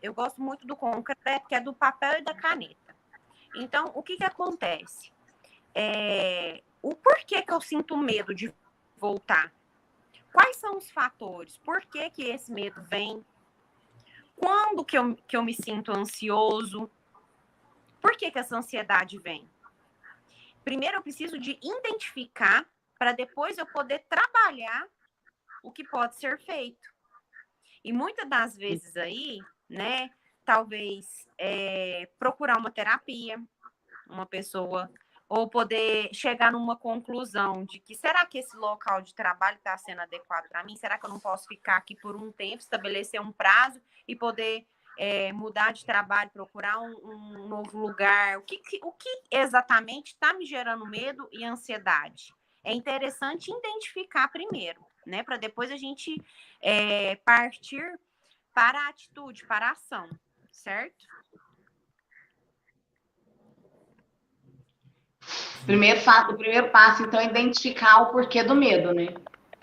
Eu gosto muito do concreto, que é do papel e da caneta. Então, o que acontece? O porquê que eu sinto medo de voltar? Quais são os fatores? Por que esse medo vem? Quando que eu me sinto ansioso? Por que essa ansiedade vem? Primeiro, eu preciso de identificar para depois eu poder trabalhar o que pode ser feito. E muitas das vezes aí, né, talvez procurar uma terapia, uma pessoa, ou poder chegar numa conclusão de que será que esse local de trabalho está sendo adequado para mim? Será que eu não posso ficar aqui por um tempo, estabelecer um prazo e poder mudar de trabalho, procurar um novo lugar? O que exatamente está me gerando medo e ansiedade? É interessante identificar primeiro, né? Para depois a gente partir para a atitude, para a ação, certo? O primeiro passo, então, é identificar o porquê do medo, né?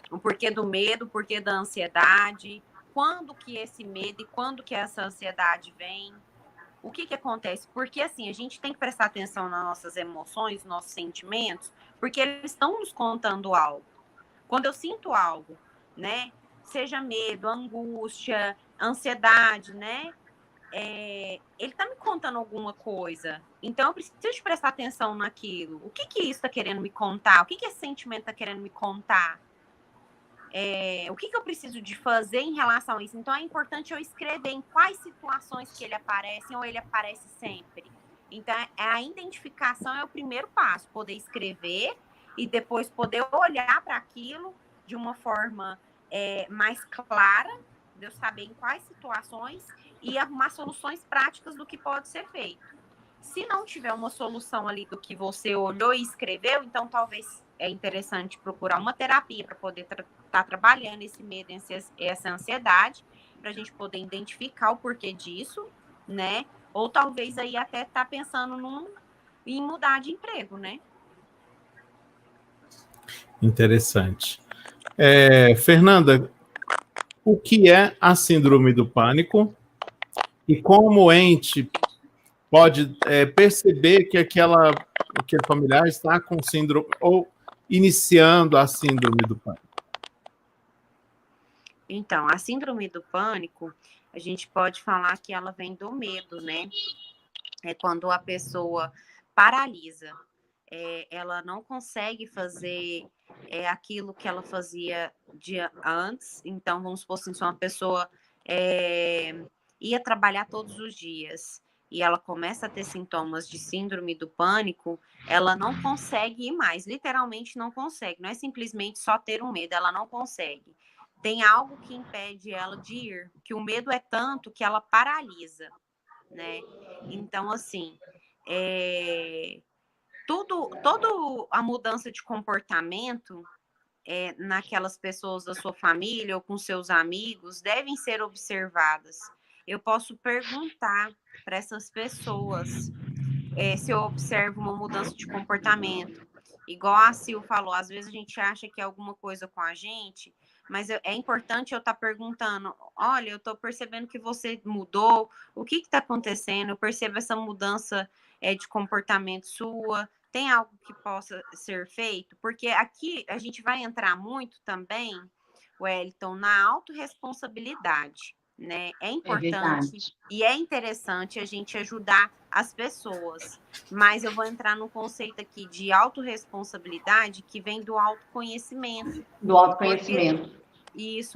O porquê do medo, o porquê da ansiedade, quando que esse medo e quando que essa ansiedade vem, o que acontece? Porque, assim, a gente tem que prestar atenção nas nossas emoções, nossos sentimentos, porque eles estão nos contando algo. Quando eu sinto algo, né, seja medo, angústia, ansiedade, né, ele está me contando alguma coisa. Então, eu preciso prestar atenção naquilo. O que isso está querendo me contar? O que esse sentimento está querendo me contar? O que eu preciso de fazer em relação a isso? Então, é importante eu escrever em quais situações que ele aparece ou ele aparece sempre. Então, a identificação é o primeiro passo. Poder escrever e depois poder olhar para aquilo de uma forma mais clara, de eu saber em quais situações e arrumar soluções práticas do que pode ser feito. Se não tiver uma solução ali do que você olhou e escreveu, então talvez é interessante procurar uma terapia para poder estar trabalhando esse medo, essa ansiedade, para a gente poder identificar o porquê disso, né? Ou talvez aí até estar pensando em mudar de emprego, né? Interessante. Fernanda, o que é a síndrome do pânico e como o ente pode perceber que aquele familiar está com síndrome ou iniciando a síndrome do pânico? Então, a síndrome do pânico, a gente pode falar que ela vem do medo, né? É quando a pessoa paralisa, ela não consegue fazer aquilo que ela fazia antes. Então, vamos supor assim, se uma pessoa ia trabalhar todos os dias e ela começa a ter sintomas de síndrome do pânico, ela não consegue ir mais, literalmente não consegue. Não é simplesmente só ter um medo, ela não consegue. Tem algo que impede ela de ir, que o medo é tanto que ela paralisa, né? Então, assim, toda a mudança de comportamento naquelas pessoas da sua família ou com seus amigos devem ser observadas. Eu posso perguntar para essas pessoas se eu observo uma mudança de comportamento. Igual a Sil falou, às vezes a gente acha que é alguma coisa com a gente, mas é importante eu estar perguntando, olha, eu estou percebendo que você mudou, o que está acontecendo? Eu percebo essa mudança de comportamento sua, tem algo que possa ser feito? Porque aqui a gente vai entrar muito também, Wellington, na autorresponsabilidade, né? É importante e é interessante a gente ajudar as pessoas, mas eu vou entrar num conceito aqui de autorresponsabilidade que vem do autoconhecimento. Do autoconhecimento.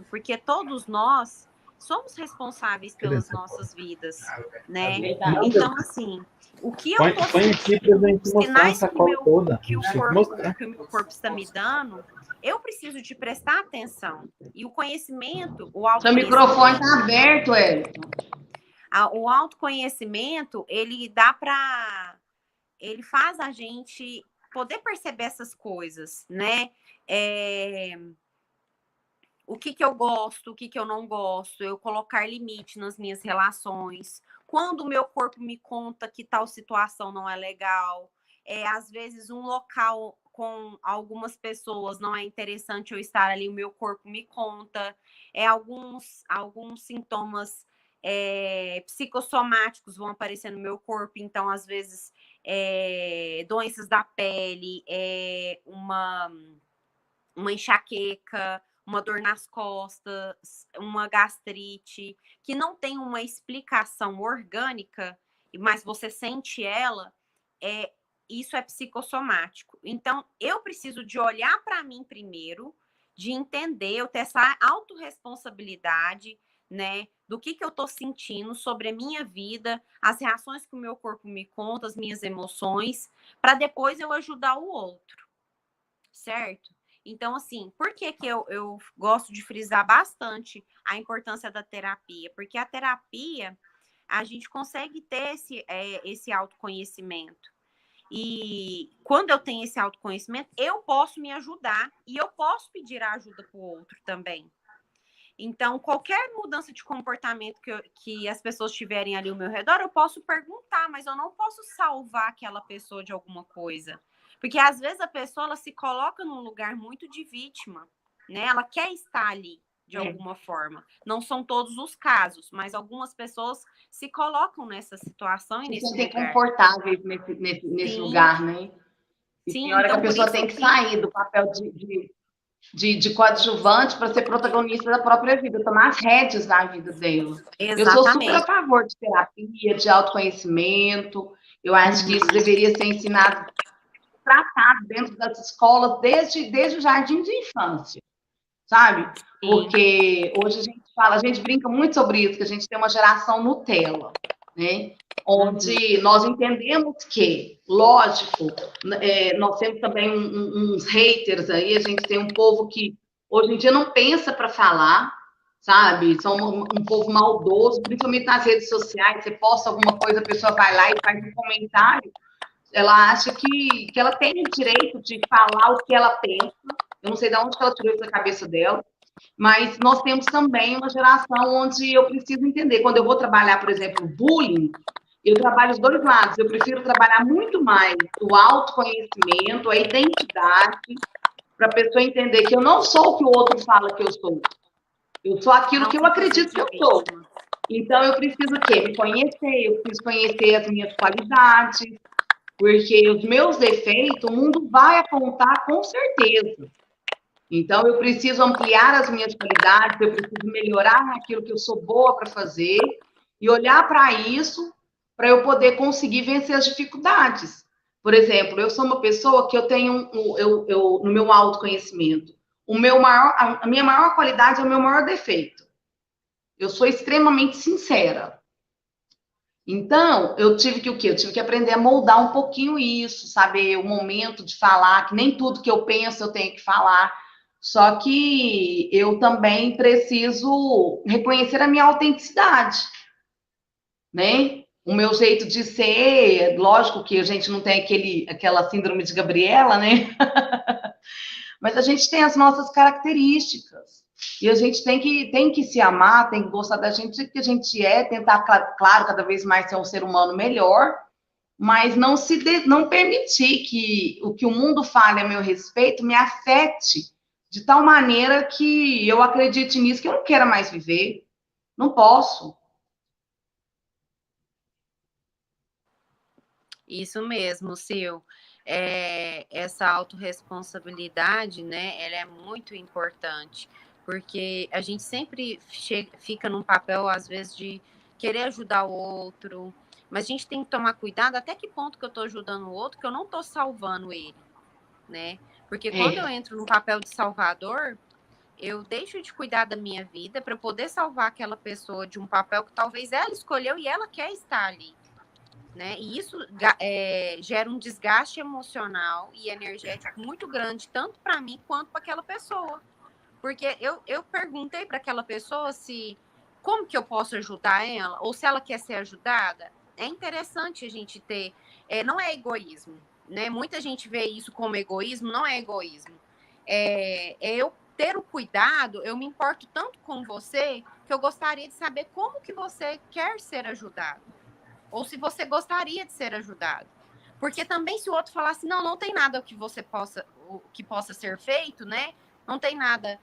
Porque todos nós somos responsáveis pelas nossas vidas, né? Então, assim, o que eu tô sentindo, os sinais que o meu corpo está me dando, eu preciso de prestar atenção. E o conhecimento, o autoconhecimento... Seu microfone está aberto, Wellington. O autoconhecimento, ele dá para... Ele faz a gente poder perceber essas coisas, né? O que eu gosto, o que eu não gosto, eu colocar limite nas minhas relações, quando o meu corpo me conta que tal situação não é legal, às vezes um local com algumas pessoas não é interessante eu estar ali, o meu corpo me conta, alguns sintomas psicossomáticos vão aparecer no meu corpo, então às vezes doenças da pele, uma enxaqueca, uma dor nas costas, uma gastrite, que não tem uma explicação orgânica, mas você sente ela, isso é psicossomático. Então, eu preciso de olhar para mim primeiro, de entender, eu ter essa autorresponsabilidade, né, do que eu estou sentindo sobre a minha vida, as reações que o meu corpo me conta, as minhas emoções, para depois eu ajudar o outro, certo? Então, assim, por que eu gosto de frisar bastante a importância da terapia? Porque a terapia, a gente consegue ter esse autoconhecimento. E quando eu tenho esse autoconhecimento, eu posso me ajudar e eu posso pedir a ajuda para o outro também. Então, qualquer mudança de comportamento que as pessoas tiverem ali ao meu redor, eu posso perguntar, mas eu não posso salvar aquela pessoa de alguma coisa. Porque, às vezes, a pessoa ela se coloca num lugar muito de vítima, né? Ela quer estar ali, de alguma forma. Não são todos os casos, mas algumas pessoas se colocam nessa situação e nesse lugar. Se sentem confortáveis nesse lugar, né? E tem hora que a pessoa tem que sair do papel de coadjuvante para ser protagonista da própria vida, tomar as rédeas da vida dela. Exatamente. Eu sou super a favor de terapia, de autoconhecimento. Eu acho que isso deveria ser ensinado, tratado dentro das escolas desde o jardim de infância, sabe? Porque hoje a gente brinca muito sobre isso, que a gente tem uma geração Nutella, né? Onde nós entendemos que, lógico, nós temos também uns haters aí, a gente tem um povo que hoje em dia não pensa para falar, sabe? São um povo maldoso, principalmente nas redes sociais, você posta alguma coisa, a pessoa vai lá e faz um comentário, ela acha que ela tem o direito de falar o que ela pensa, eu não sei de onde que ela tirou isso da cabeça dela, mas nós temos também uma geração onde eu preciso entender, quando eu vou trabalhar, por exemplo, bullying, eu trabalho os dois lados, eu prefiro trabalhar muito mais o autoconhecimento, a identidade, para a pessoa entender que eu não sou o que o outro fala que eu sou aquilo que eu acredito que eu sou. Então, eu preciso o quê? Me conhecer, eu preciso conhecer as minhas qualidades, porque os meus defeitos, o mundo vai apontar com certeza. Então, eu preciso ampliar as minhas qualidades, eu preciso melhorar naquilo que eu sou boa para fazer e olhar para isso para eu poder conseguir vencer as dificuldades. Por exemplo, eu sou uma pessoa que eu tenho, no meu autoconhecimento, a minha maior qualidade é o meu maior defeito. Eu sou extremamente sincera. Então, eu tive que o quê? Eu tive que aprender a moldar um pouquinho isso, saber o momento de falar, que nem tudo que eu penso eu tenho que falar. Só que eu também preciso reconhecer a minha autenticidade, né? o meu jeito de ser, lógico que a gente não tem aquela síndrome de Gabriela, né? Mas a gente tem as nossas características. E a gente tem que se amar, tem que gostar da gente que a gente é, tentar, claro, cada vez mais ser um ser humano melhor, mas não permitir que o mundo fale a meu respeito me afete de tal maneira que eu acredite nisso, que eu não queira mais viver. Não posso. Isso mesmo, Sil. Essa autorresponsabilidade, né, ela é muito importante, porque a gente sempre fica num papel, às vezes, de querer ajudar o outro, mas a gente tem que tomar cuidado até que ponto que eu estou ajudando o outro, que eu não estou salvando ele, né? Porque quando eu entro no papel de salvador, eu deixo de cuidar da minha vida para poder salvar aquela pessoa de um papel que talvez ela escolheu e ela quer estar ali. Né? E isso gera um desgaste emocional e energético muito grande, tanto para mim quanto para aquela pessoa. Porque eu perguntei para aquela pessoa como que eu posso ajudar ela, ou se ela quer ser ajudada. É interessante a gente ter, não é egoísmo, né? Muita gente vê isso como egoísmo, não é egoísmo. Eu ter o cuidado, eu me importo tanto com você, que eu gostaria de saber como que você quer ser ajudado. Ou se você gostaria de ser ajudado. Porque também se o outro falar assim, não tem nada que possa ser feito, né? Não tem nada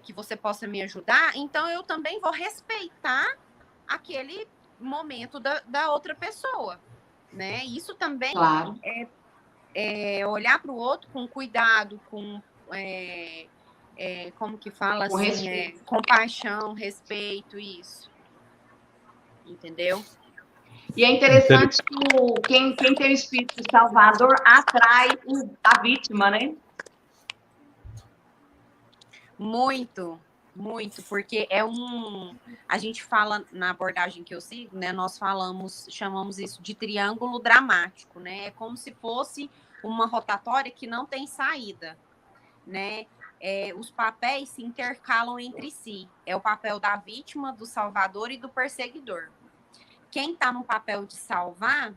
que você possa me ajudar, então eu também vou respeitar aquele momento da outra pessoa, né? Isso também claro. é olhar para o outro com cuidado, com como que fala com assim, compaixão, respeito, isso. Entendeu? E é interessante que quem tem o espírito de salvador atrai a vítima, né? Muito, muito, porque a gente fala na abordagem que eu sigo, né? Nós chamamos isso de triângulo dramático, né? É como se fosse uma rotatória que não tem saída, né? Os papéis se intercalam entre si. É o papel da vítima, do salvador e do perseguidor. Quem está no papel de salvar,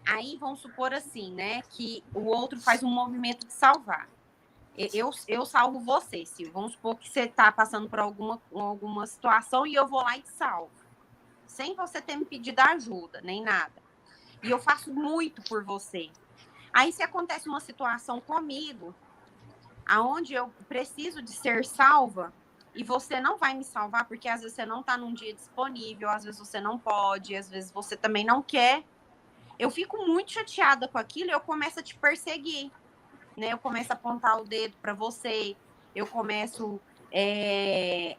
aí vamos supor assim, né? Que o outro faz um movimento de salvar. Eu salvo você, Silvio. Vamos supor que você está passando por alguma situação e eu vou lá e te salvo. Sem você ter me pedido ajuda, nem nada. E eu faço muito por você. Aí, se acontece uma situação comigo, aonde eu preciso de ser salva, e você não vai me salvar, porque às vezes você não está num dia disponível, às vezes você não pode, às vezes você também não quer. Eu fico muito chateada com aquilo e eu começo a te perseguir. Né? Eu começo a apontar o dedo para você, eu começo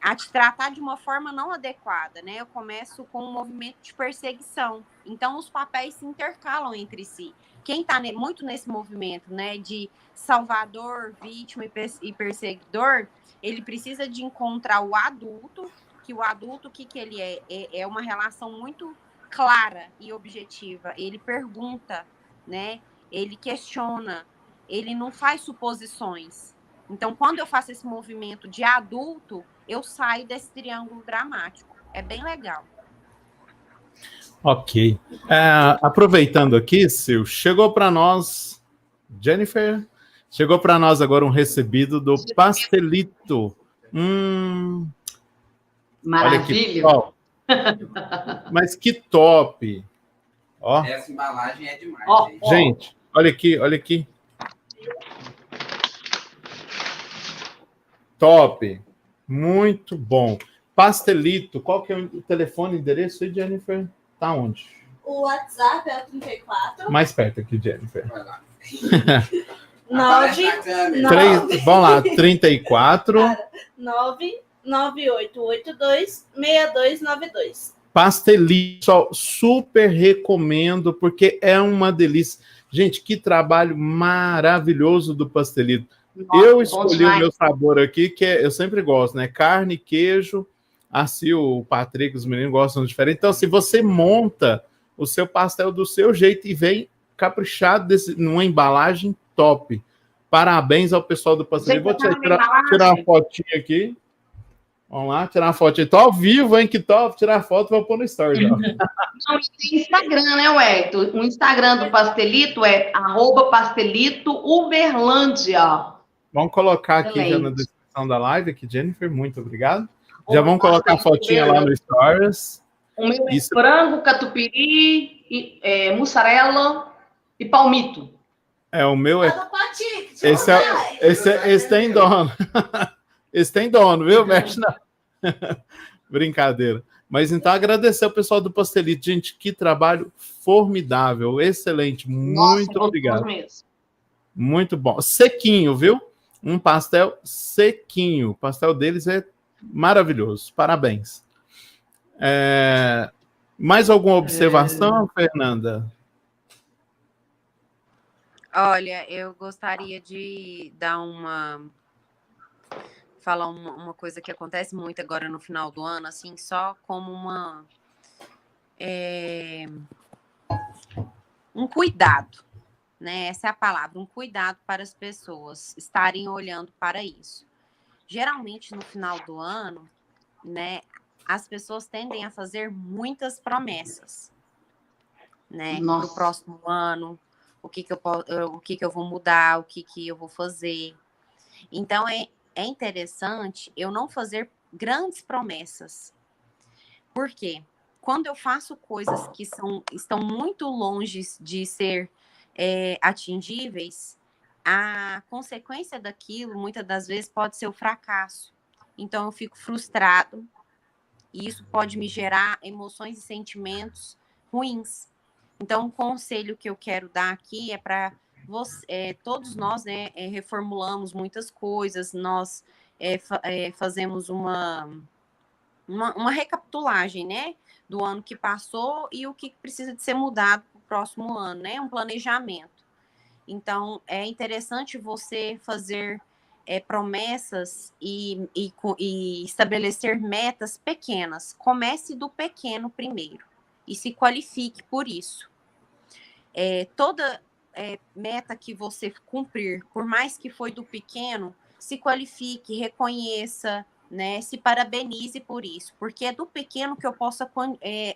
a te tratar de uma forma não adequada, né? Eu começo com um movimento de perseguição. Então, os papéis se intercalam entre si. Quem está muito nesse movimento, né, de salvador, vítima e perseguidor, ele precisa de encontrar o adulto, que o adulto, o que ele é? É uma relação muito clara e objetiva. Ele pergunta, né? Ele questiona, ele não faz suposições. Então, quando eu faço esse movimento de adulto, eu saio desse triângulo dramático. É bem legal. Ok. Aproveitando aqui, Sil, chegou para nós, Jennifer, chegou para nós agora um recebido do Pastelito. Maravilha. Olha que mas que top. Ó. Essa embalagem é demais. Gente, olha aqui. Top. Muito bom. Pastelito, qual que é o telefone, endereço aí, Jennifer? Tá onde? O WhatsApp é o 34. Mais perto aqui, Jennifer. Vai lá. vamos lá, 34. 99882-6292. Pastelito, super recomendo, porque é uma delícia. Gente, que trabalho maravilhoso do Pastelito. Nossa, eu escolhi o meu sabor aqui, que eu sempre gosto, né? Carne, queijo, assim o Patrick, os meninos gostam diferente. Então, se você monta o seu pastel do seu jeito e vem caprichado numa embalagem top. Parabéns ao pessoal do Pastelito. Vou tirar uma fotinha aqui. Vamos lá, tirar uma foto. Estou ao vivo, hein? Que top, tirar foto, vou pôr no story. Não, tem Instagram, né, Wellington? O Instagram do Pastelito é @pastelitouberlândia. Vamos colocar aqui já na descrição da live, aqui, Jennifer, muito obrigado. Já vamos colocar a fotinha lá no Stories. O meu é frango, catupiry, mussarela e palmito. O meu é... Esse tem dono. Esse tem dono, viu? Mexe não. Brincadeira. Mas então agradecer ao pessoal do Pastelito. Gente, que trabalho formidável, excelente. Muito obrigado. Mesmo. Muito bom. Sequinho, viu? Um pastel sequinho. O pastel deles é maravilhoso. Parabéns. Mais alguma observação, Fernanda? Olha, eu gostaria de falar uma coisa que acontece muito agora no final do ano, assim, só como um cuidado, né? Essa é a palavra, um cuidado para as pessoas estarem olhando para isso. Geralmente, no final do ano, né, as pessoas tendem a fazer muitas promessas, né? Para o próximo ano, o que eu vou mudar, o que eu vou fazer. Então, é interessante eu não fazer grandes promessas. Por quê? Quando eu faço coisas que estão muito longe de ser atingíveis, a consequência daquilo, muitas das vezes, pode ser o fracasso. Então, eu fico frustrado e isso pode me gerar emoções e sentimentos ruins. Então, o conselho que eu quero dar aqui é para todos nós, né, reformulamos muitas coisas, nós fazemos uma recapitulagem, né, do ano que passou e o que precisa de ser mudado para o próximo ano, né, um planejamento. Então, é interessante você fazer promessas e estabelecer metas pequenas. Comece do pequeno primeiro e se qualifique por isso. Toda meta que você cumprir, por mais que foi do pequeno, se qualifique, reconheça, né, se parabenize por isso, porque é do pequeno que eu posso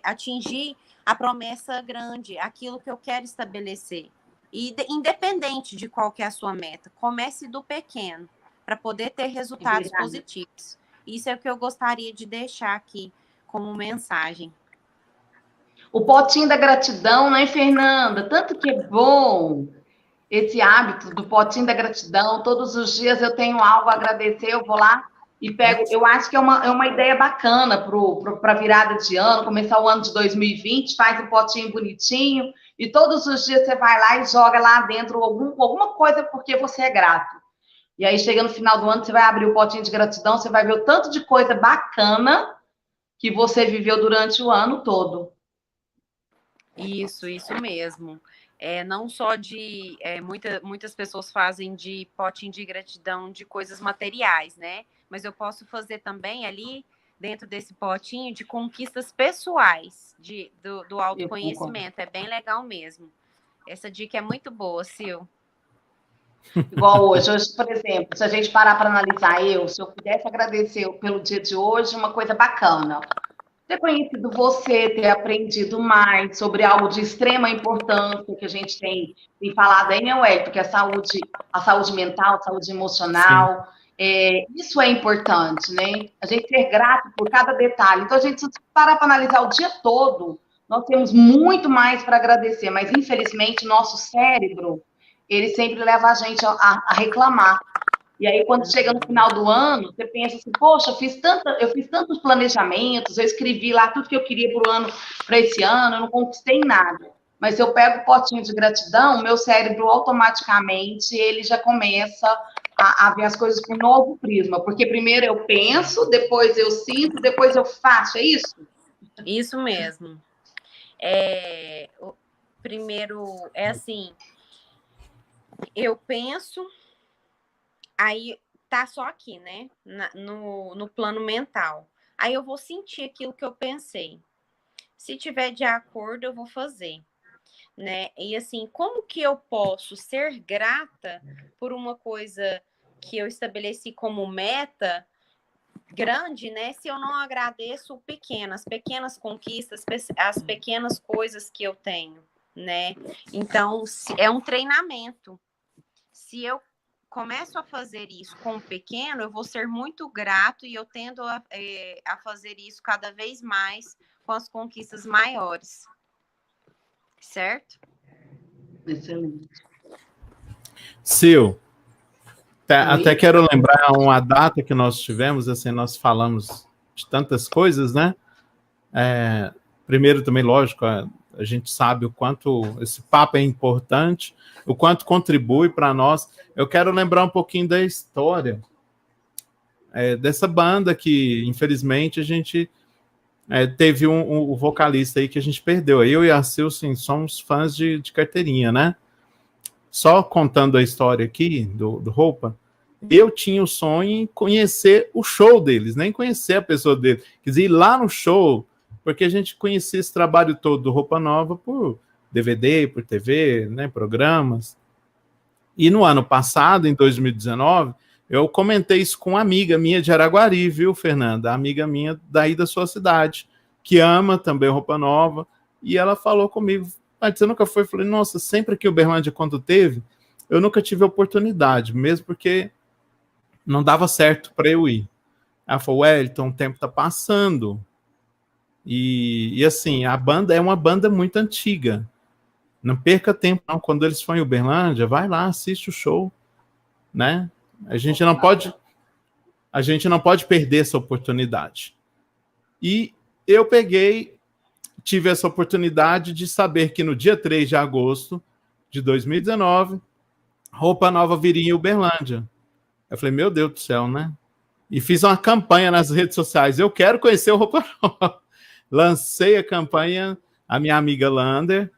atingir a promessa grande, aquilo que eu quero estabelecer. E independente de qual que é a sua meta, comece do pequeno para poder ter resultados positivos. Isso é o que eu gostaria de deixar aqui como mensagem. O potinho da gratidão, né, Fernanda? Tanto que é bom esse hábito do potinho da gratidão. Todos os dias eu tenho algo a agradecer, eu vou lá e pego. Eu acho que é uma ideia bacana para a virada de ano, começar o ano de 2020, faz um potinho bonitinho e todos os dias você vai lá e joga lá dentro alguma coisa porque você é grato. E aí, chega no final do ano, você vai abrir o potinho de gratidão, você vai ver o tanto de coisa bacana que você viveu durante o ano todo. Isso mesmo. Não só muitas pessoas fazem de potinho de gratidão de coisas materiais, né? Mas eu posso fazer também ali, dentro desse potinho, de conquistas pessoais, do autoconhecimento. É bem legal mesmo. Essa dica é muito boa, Sil. Igual hoje, por exemplo, se a gente parar para analisar, se eu pudesse agradecer pelo dia de hoje, uma coisa bacana. Ter conhecido você, ter aprendido mais sobre algo de extrema importância que a gente tem falado aí, né, Wellington, que é a saúde mental, a saúde emocional. Isso é importante, né? A gente ser grato por cada detalhe. Então, a gente, se parar para analisar o dia todo, nós temos muito mais para agradecer, mas, infelizmente, nosso cérebro, ele sempre leva a gente a reclamar. E aí, quando chega no final do ano, você pensa assim, poxa, eu fiz tantos planejamentos, eu escrevi lá tudo que eu queria para esse ano, eu não conquistei nada. Mas se eu pego o potinho de gratidão, meu cérebro automaticamente, ele já começa a ver as coisas por um novo prisma. Porque primeiro eu penso, depois eu sinto, depois eu faço, é isso? Isso mesmo. Primeiro, assim, eu penso... Aí tá só aqui, né? No plano mental. Aí eu vou sentir aquilo que eu pensei. Se tiver de acordo, eu vou fazer, né? E assim, como que eu posso ser grata por uma coisa que eu estabeleci como meta grande, né, se eu não agradeço o pequeno, as pequenas conquistas, as pequenas coisas que eu tenho, né? Então, é um treinamento. Se eu começo a fazer isso com o pequeno, eu vou ser muito grato e eu tendo a fazer isso cada vez mais com as conquistas maiores. Certo? Excelente. Sil, até quero lembrar uma data que nós tivemos, assim, nós falamos de tantas coisas, né? Primeiro também, lógico, a gente sabe o quanto esse papo é importante, o quanto contribui para nós. Eu quero lembrar um pouquinho da história dessa banda que, infelizmente, a gente teve um vocalista aí que a gente perdeu. Eu e a Sil, sim, somos fãs de carteirinha, né? Só contando a história aqui do Roupa, eu tinha o sonho em conhecer o show deles, nem conhecer a pessoa deles. Quer dizer, ir lá no show, porque a gente conhecia esse trabalho todo do Roupa Nova por DVD, por TV, né, programas. E no ano passado, em 2019, eu comentei isso com uma amiga minha de Araguari, viu, Fernanda? Amiga minha daí da sua cidade, que ama também Roupa Nova. E ela falou comigo, você nunca foi? Eu falei, nossa, sempre que o Uberlândia, quando teve, eu nunca tive oportunidade, mesmo porque não dava certo para eu ir. Ela falou, Wellington, o tempo está passando. E assim, a banda é uma banda muito antiga. Não perca tempo, não. Quando eles forem em Uberlândia, vai lá, assiste o show, né? A gente não pode perder essa oportunidade. E eu tive essa oportunidade de saber que no dia 3 de agosto de 2019, Roupa Nova viria em Uberlândia. Eu falei, meu Deus do céu, né? E fiz uma campanha nas redes sociais. Eu quero conhecer o Roupa Nova. Lancei a campanha, a minha amiga Lander,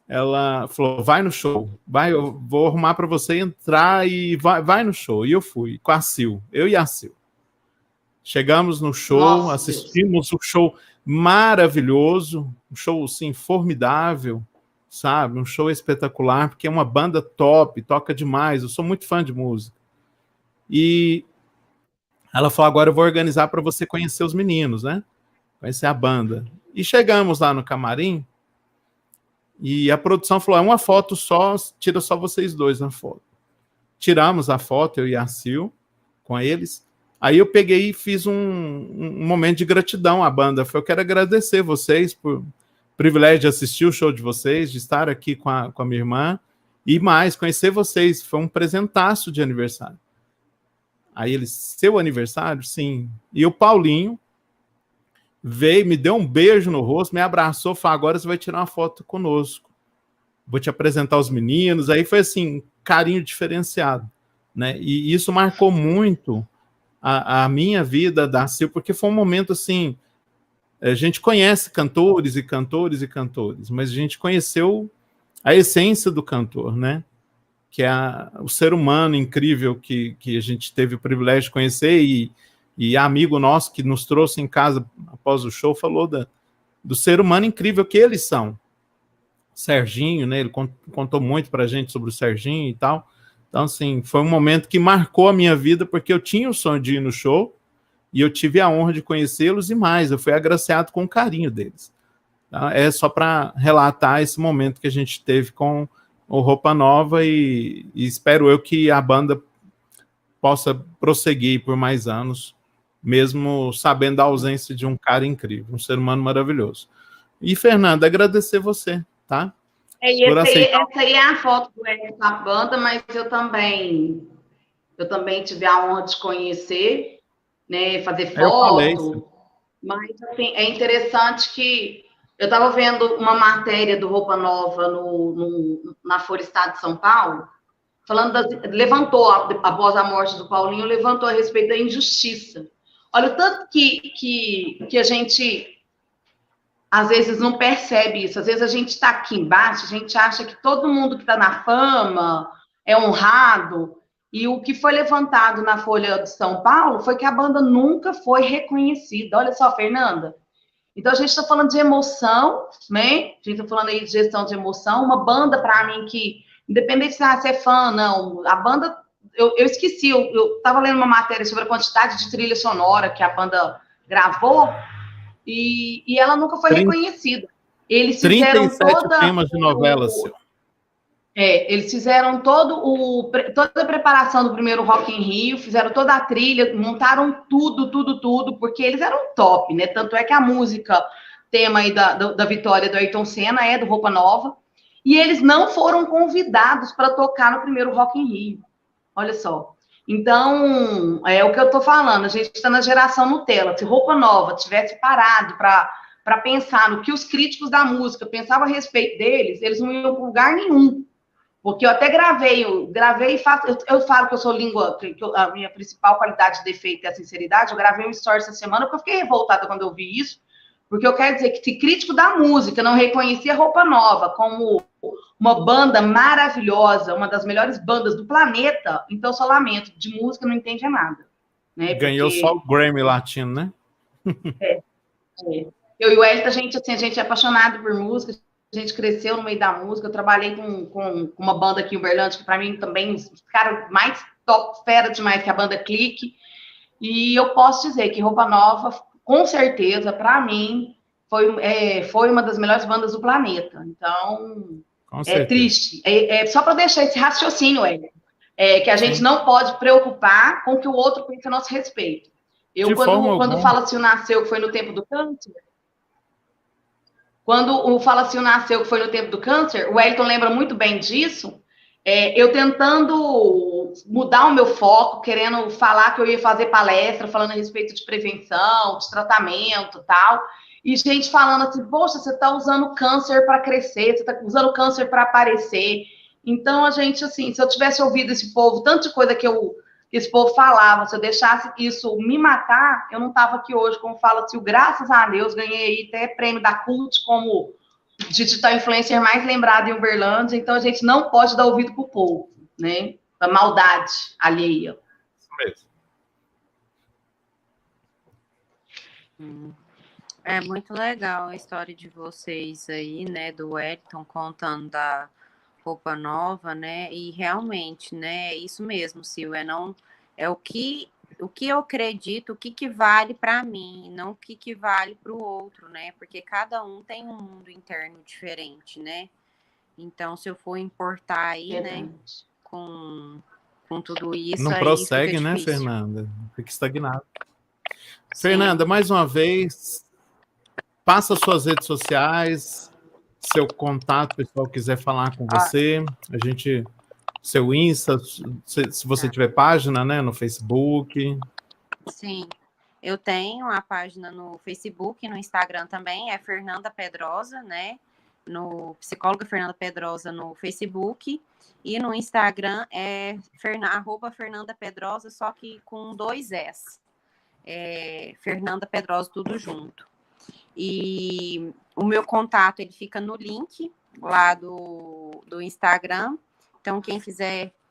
ela falou, vai no show, eu vou arrumar para você entrar e vai no show. E eu fui, com a Sil, eu e a Sil. Chegamos no show, nossa, assistimos Deus. O show maravilhoso, um show, assim, formidável, sabe? Um show espetacular, porque é uma banda top, toca demais, eu sou muito fã de música. E ela falou, agora eu vou organizar para você conhecer os meninos, né? Conhecer a banda. E chegamos lá no camarim, e a produção falou, é uma foto só, tira só vocês dois na foto. Tiramos a foto, eu e a Sil, com eles. Aí eu peguei e fiz um momento de gratidão à banda. Eu quero agradecer vocês por privilégio de assistir o show de vocês, de estar aqui com a minha irmã, e mais, conhecer vocês. Foi um presentaço de aniversário. Aí eles, seu aniversário? Sim. E o Paulinho veio, me deu um beijo no rosto, me abraçou, falou, agora você vai tirar uma foto conosco. Vou te apresentar os meninos. Aí foi assim, carinho diferenciado, né? E isso marcou muito a minha vida, da Sil, porque foi um momento assim, a gente conhece cantores e cantores e cantores, mas a gente conheceu a essência do cantor, né? Que é o ser humano incrível que a gente teve o privilégio de conhecer, e amigo nosso que nos trouxe em casa após o show falou do ser humano incrível que eles são. Serginho, né? Ele contou muito pra gente sobre o Serginho e tal. Então, assim, foi um momento que marcou a minha vida, porque eu tinha o sonho de ir no show e eu tive a honra de conhecê-los e mais, eu fui agraciado com o carinho deles. Tá? É só para relatar esse momento que a gente teve com o Roupa Nova e espero eu que a banda possa prosseguir por mais anos, mesmo sabendo da ausência de um cara incrível, um ser humano maravilhoso. E, Fernanda, agradecer você, tá? Essa aí é a foto do Edson da banda, mas eu também tive a honra de conhecer, né, fazer foto. Mas assim, é interessante que eu estava vendo uma matéria do Roupa Nova na Folha Estado de São Paulo, falando levantou, após a morte do Paulinho, levantou a respeito da injustiça. Olha o tanto que a gente às vezes não percebe isso. Às vezes a gente está aqui embaixo, a gente acha que todo mundo que está na fama é honrado. E o que foi levantado na Folha de São Paulo foi que a banda nunca foi reconhecida. Olha só, Fernanda. Então a gente está falando de emoção, né? A gente está falando aí de gestão de emoção. Uma banda, para mim, que, independente se você é fã, não, a banda eu esqueci, eu estava lendo uma matéria sobre a quantidade de trilha sonora que a banda gravou e ela nunca foi reconhecida. Eles fizeram 37 temas de novela, seu. Eles fizeram toda a preparação do primeiro Rock in Rio, fizeram toda a trilha, montaram tudo, porque eles eram top, né? Tanto é que a música, tema aí da vitória do Ayrton Senna é do Roupa Nova, e eles não foram convidados para tocar no primeiro Rock in Rio. Olha só. Então, é o que eu estou falando, a gente está na geração Nutella. Se Roupa Nova tivesse parado para pensar no que os críticos da música pensavam a respeito deles, eles não iam para lugar nenhum. Porque eu até gravei e faço. Eu falo que eu sou língua, que a minha principal qualidade de defeito é a sinceridade. Eu gravei um story essa semana porque eu fiquei revoltada quando eu vi isso. Porque eu quero dizer que se crítico da música não reconhecia Roupa Nova como uma banda maravilhosa, uma das melhores bandas do planeta, então só lamento, de música não entende nada. Né? Ganhou só o Grammy Latino, né? Eu e o Elton, a gente é apaixonado por música, a gente cresceu no meio da música, eu trabalhei com uma banda aqui em Uberlândia, que para mim também, os caras mais top, fera demais, que é a banda Clique, e eu posso dizer que Roupa Nova, com certeza, para mim, foi uma das melhores bandas do planeta. Então, é triste. Só para deixar esse raciocínio, que a gente não pode preocupar com o que o outro pensa a nosso respeito. Eu, quando o Fala-se Nasceu, que foi no tempo do câncer, quando o Fala-se Nasceu, que foi no tempo do câncer, o Wellington lembra muito bem disso, eu tentando mudar o meu foco, querendo falar que eu ia fazer palestra, falando a respeito de prevenção, de tratamento e tal, e gente falando assim, poxa, você está usando câncer para crescer, você está usando câncer para aparecer. Então, a gente, assim, se eu tivesse ouvido esse povo, tanto de coisa que esse povo falava, se eu deixasse isso me matar, eu não estava aqui hoje, como fala-se, graças a Deus, ganhei até prêmio da CULT como digital influencer mais lembrado em Uberlândia, então a gente não pode dar ouvido pro povo, né? Da maldade alheia. Isso mesmo. É muito legal a história de vocês aí, né, do Wellington contando da Roupa Nova, né, e realmente, né, isso mesmo, Sil, é o que eu acredito, o que vale para mim, não o que vale para o outro, né, porque cada um tem um mundo interno diferente, né, então se eu for importar aí, né, com tudo isso, não aí prossegue, fica né, difícil. Fernanda? Fica estagnado. Sim. Fernanda, mais uma vez, passa suas redes sociais, seu contato, pessoal quiser falar com você, a gente, seu Insta, se você tiver página, né, no Facebook. Sim, eu tenho a página no Facebook, no Instagram também, é Fernanda Pedrosa, né, no Psicóloga Fernanda Pedrosa no Facebook, e no Instagram é @Fernanda Pedrosa, só que com 2 S, Fernanda Pedrosa, tudo junto. E o meu contato, ele fica no link lá do Instagram. Então, quem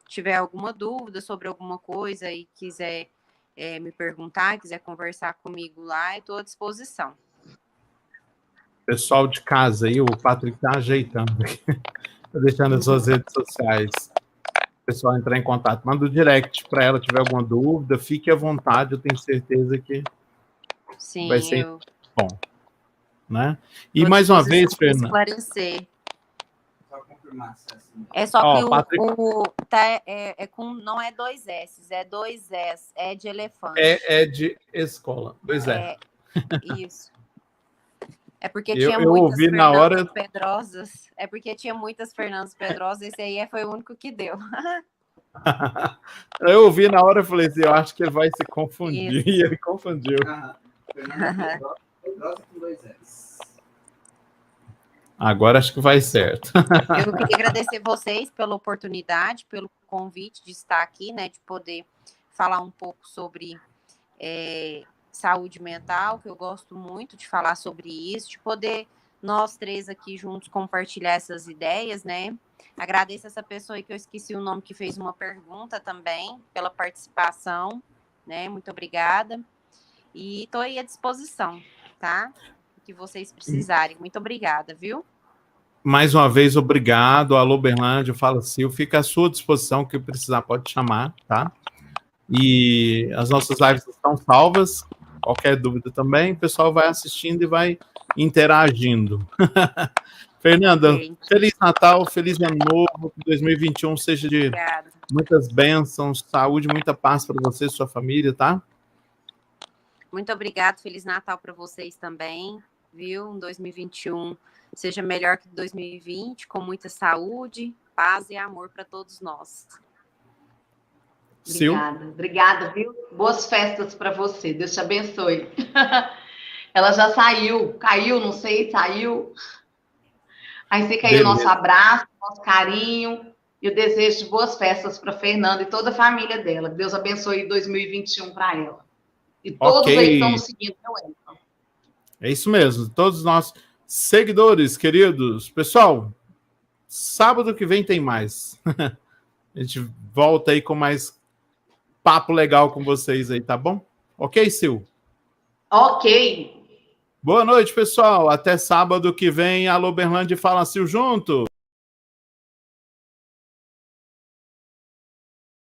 tiver alguma dúvida sobre alguma coisa e quiser me perguntar, quiser conversar comigo lá, eu estou à disposição. Pessoal de casa aí, o Patrick está ajeitando aqui, tá deixando as suas redes sociais. O pessoal entrar em contato, manda o direct para ela, tiver alguma dúvida, fique à vontade, eu tenho certeza que sim, vai ser bom. Né? E mais uma vez, Fernanda. Esclarecer. É só que Patrick... não é 2 S, é 2 S, é de elefante. É de escola, 2 S. Isso. É porque tinha muitas Fernandas Pedrosas. É porque tinha muitas Fernandas Pedrosas, esse aí foi o único que deu. Eu ouvi na hora e falei assim, eu acho que ele vai se confundir. E ele confundiu. Pedrosa com 2 S. Agora acho que vai certo. Eu queria agradecer vocês pela oportunidade, pelo convite de estar aqui, né, de poder falar um pouco sobre saúde mental, que eu gosto muito de falar sobre isso, de poder nós três aqui juntos compartilhar essas ideias, né. Agradeço essa pessoa aí que eu esqueci o nome, que fez uma pergunta também, pela participação, né, muito obrigada. E estou aí à disposição, tá? O que vocês precisarem. Muito obrigada, viu? Mais uma vez, obrigado. Alô, Berlândia, Fala Sil, fica à sua disposição, que precisar pode chamar, tá? E as nossas lives estão salvas, qualquer dúvida também, o pessoal vai assistindo e vai interagindo. Fernanda, Feliz Natal, feliz Ano Novo, que 2021 seja de Obrigada. muitas bênçãos, saúde, muita paz para você e sua família, tá? Muito obrigada, Feliz Natal para vocês também, viu? 2021 seja melhor que 2020, com muita saúde, paz e amor para todos nós. Obrigada, viu? Boas festas para você, Deus te abençoe. Ela já saiu, caiu, não sei, saiu. Aí fica aí o nosso abraço, nosso carinho e o desejo de boas festas para Fernanda e toda a família dela. Deus abençoe 2021 para ela. E todos aí que estão nos seguindo, é isso mesmo, todos os nossos seguidores, queridos. Pessoal, sábado que vem tem mais. A gente volta aí com mais papo legal com vocês aí, tá bom? Ok, Sil? Ok. Boa noite, pessoal. Até sábado que vem. Alô, Berlândia, Fala Sil junto.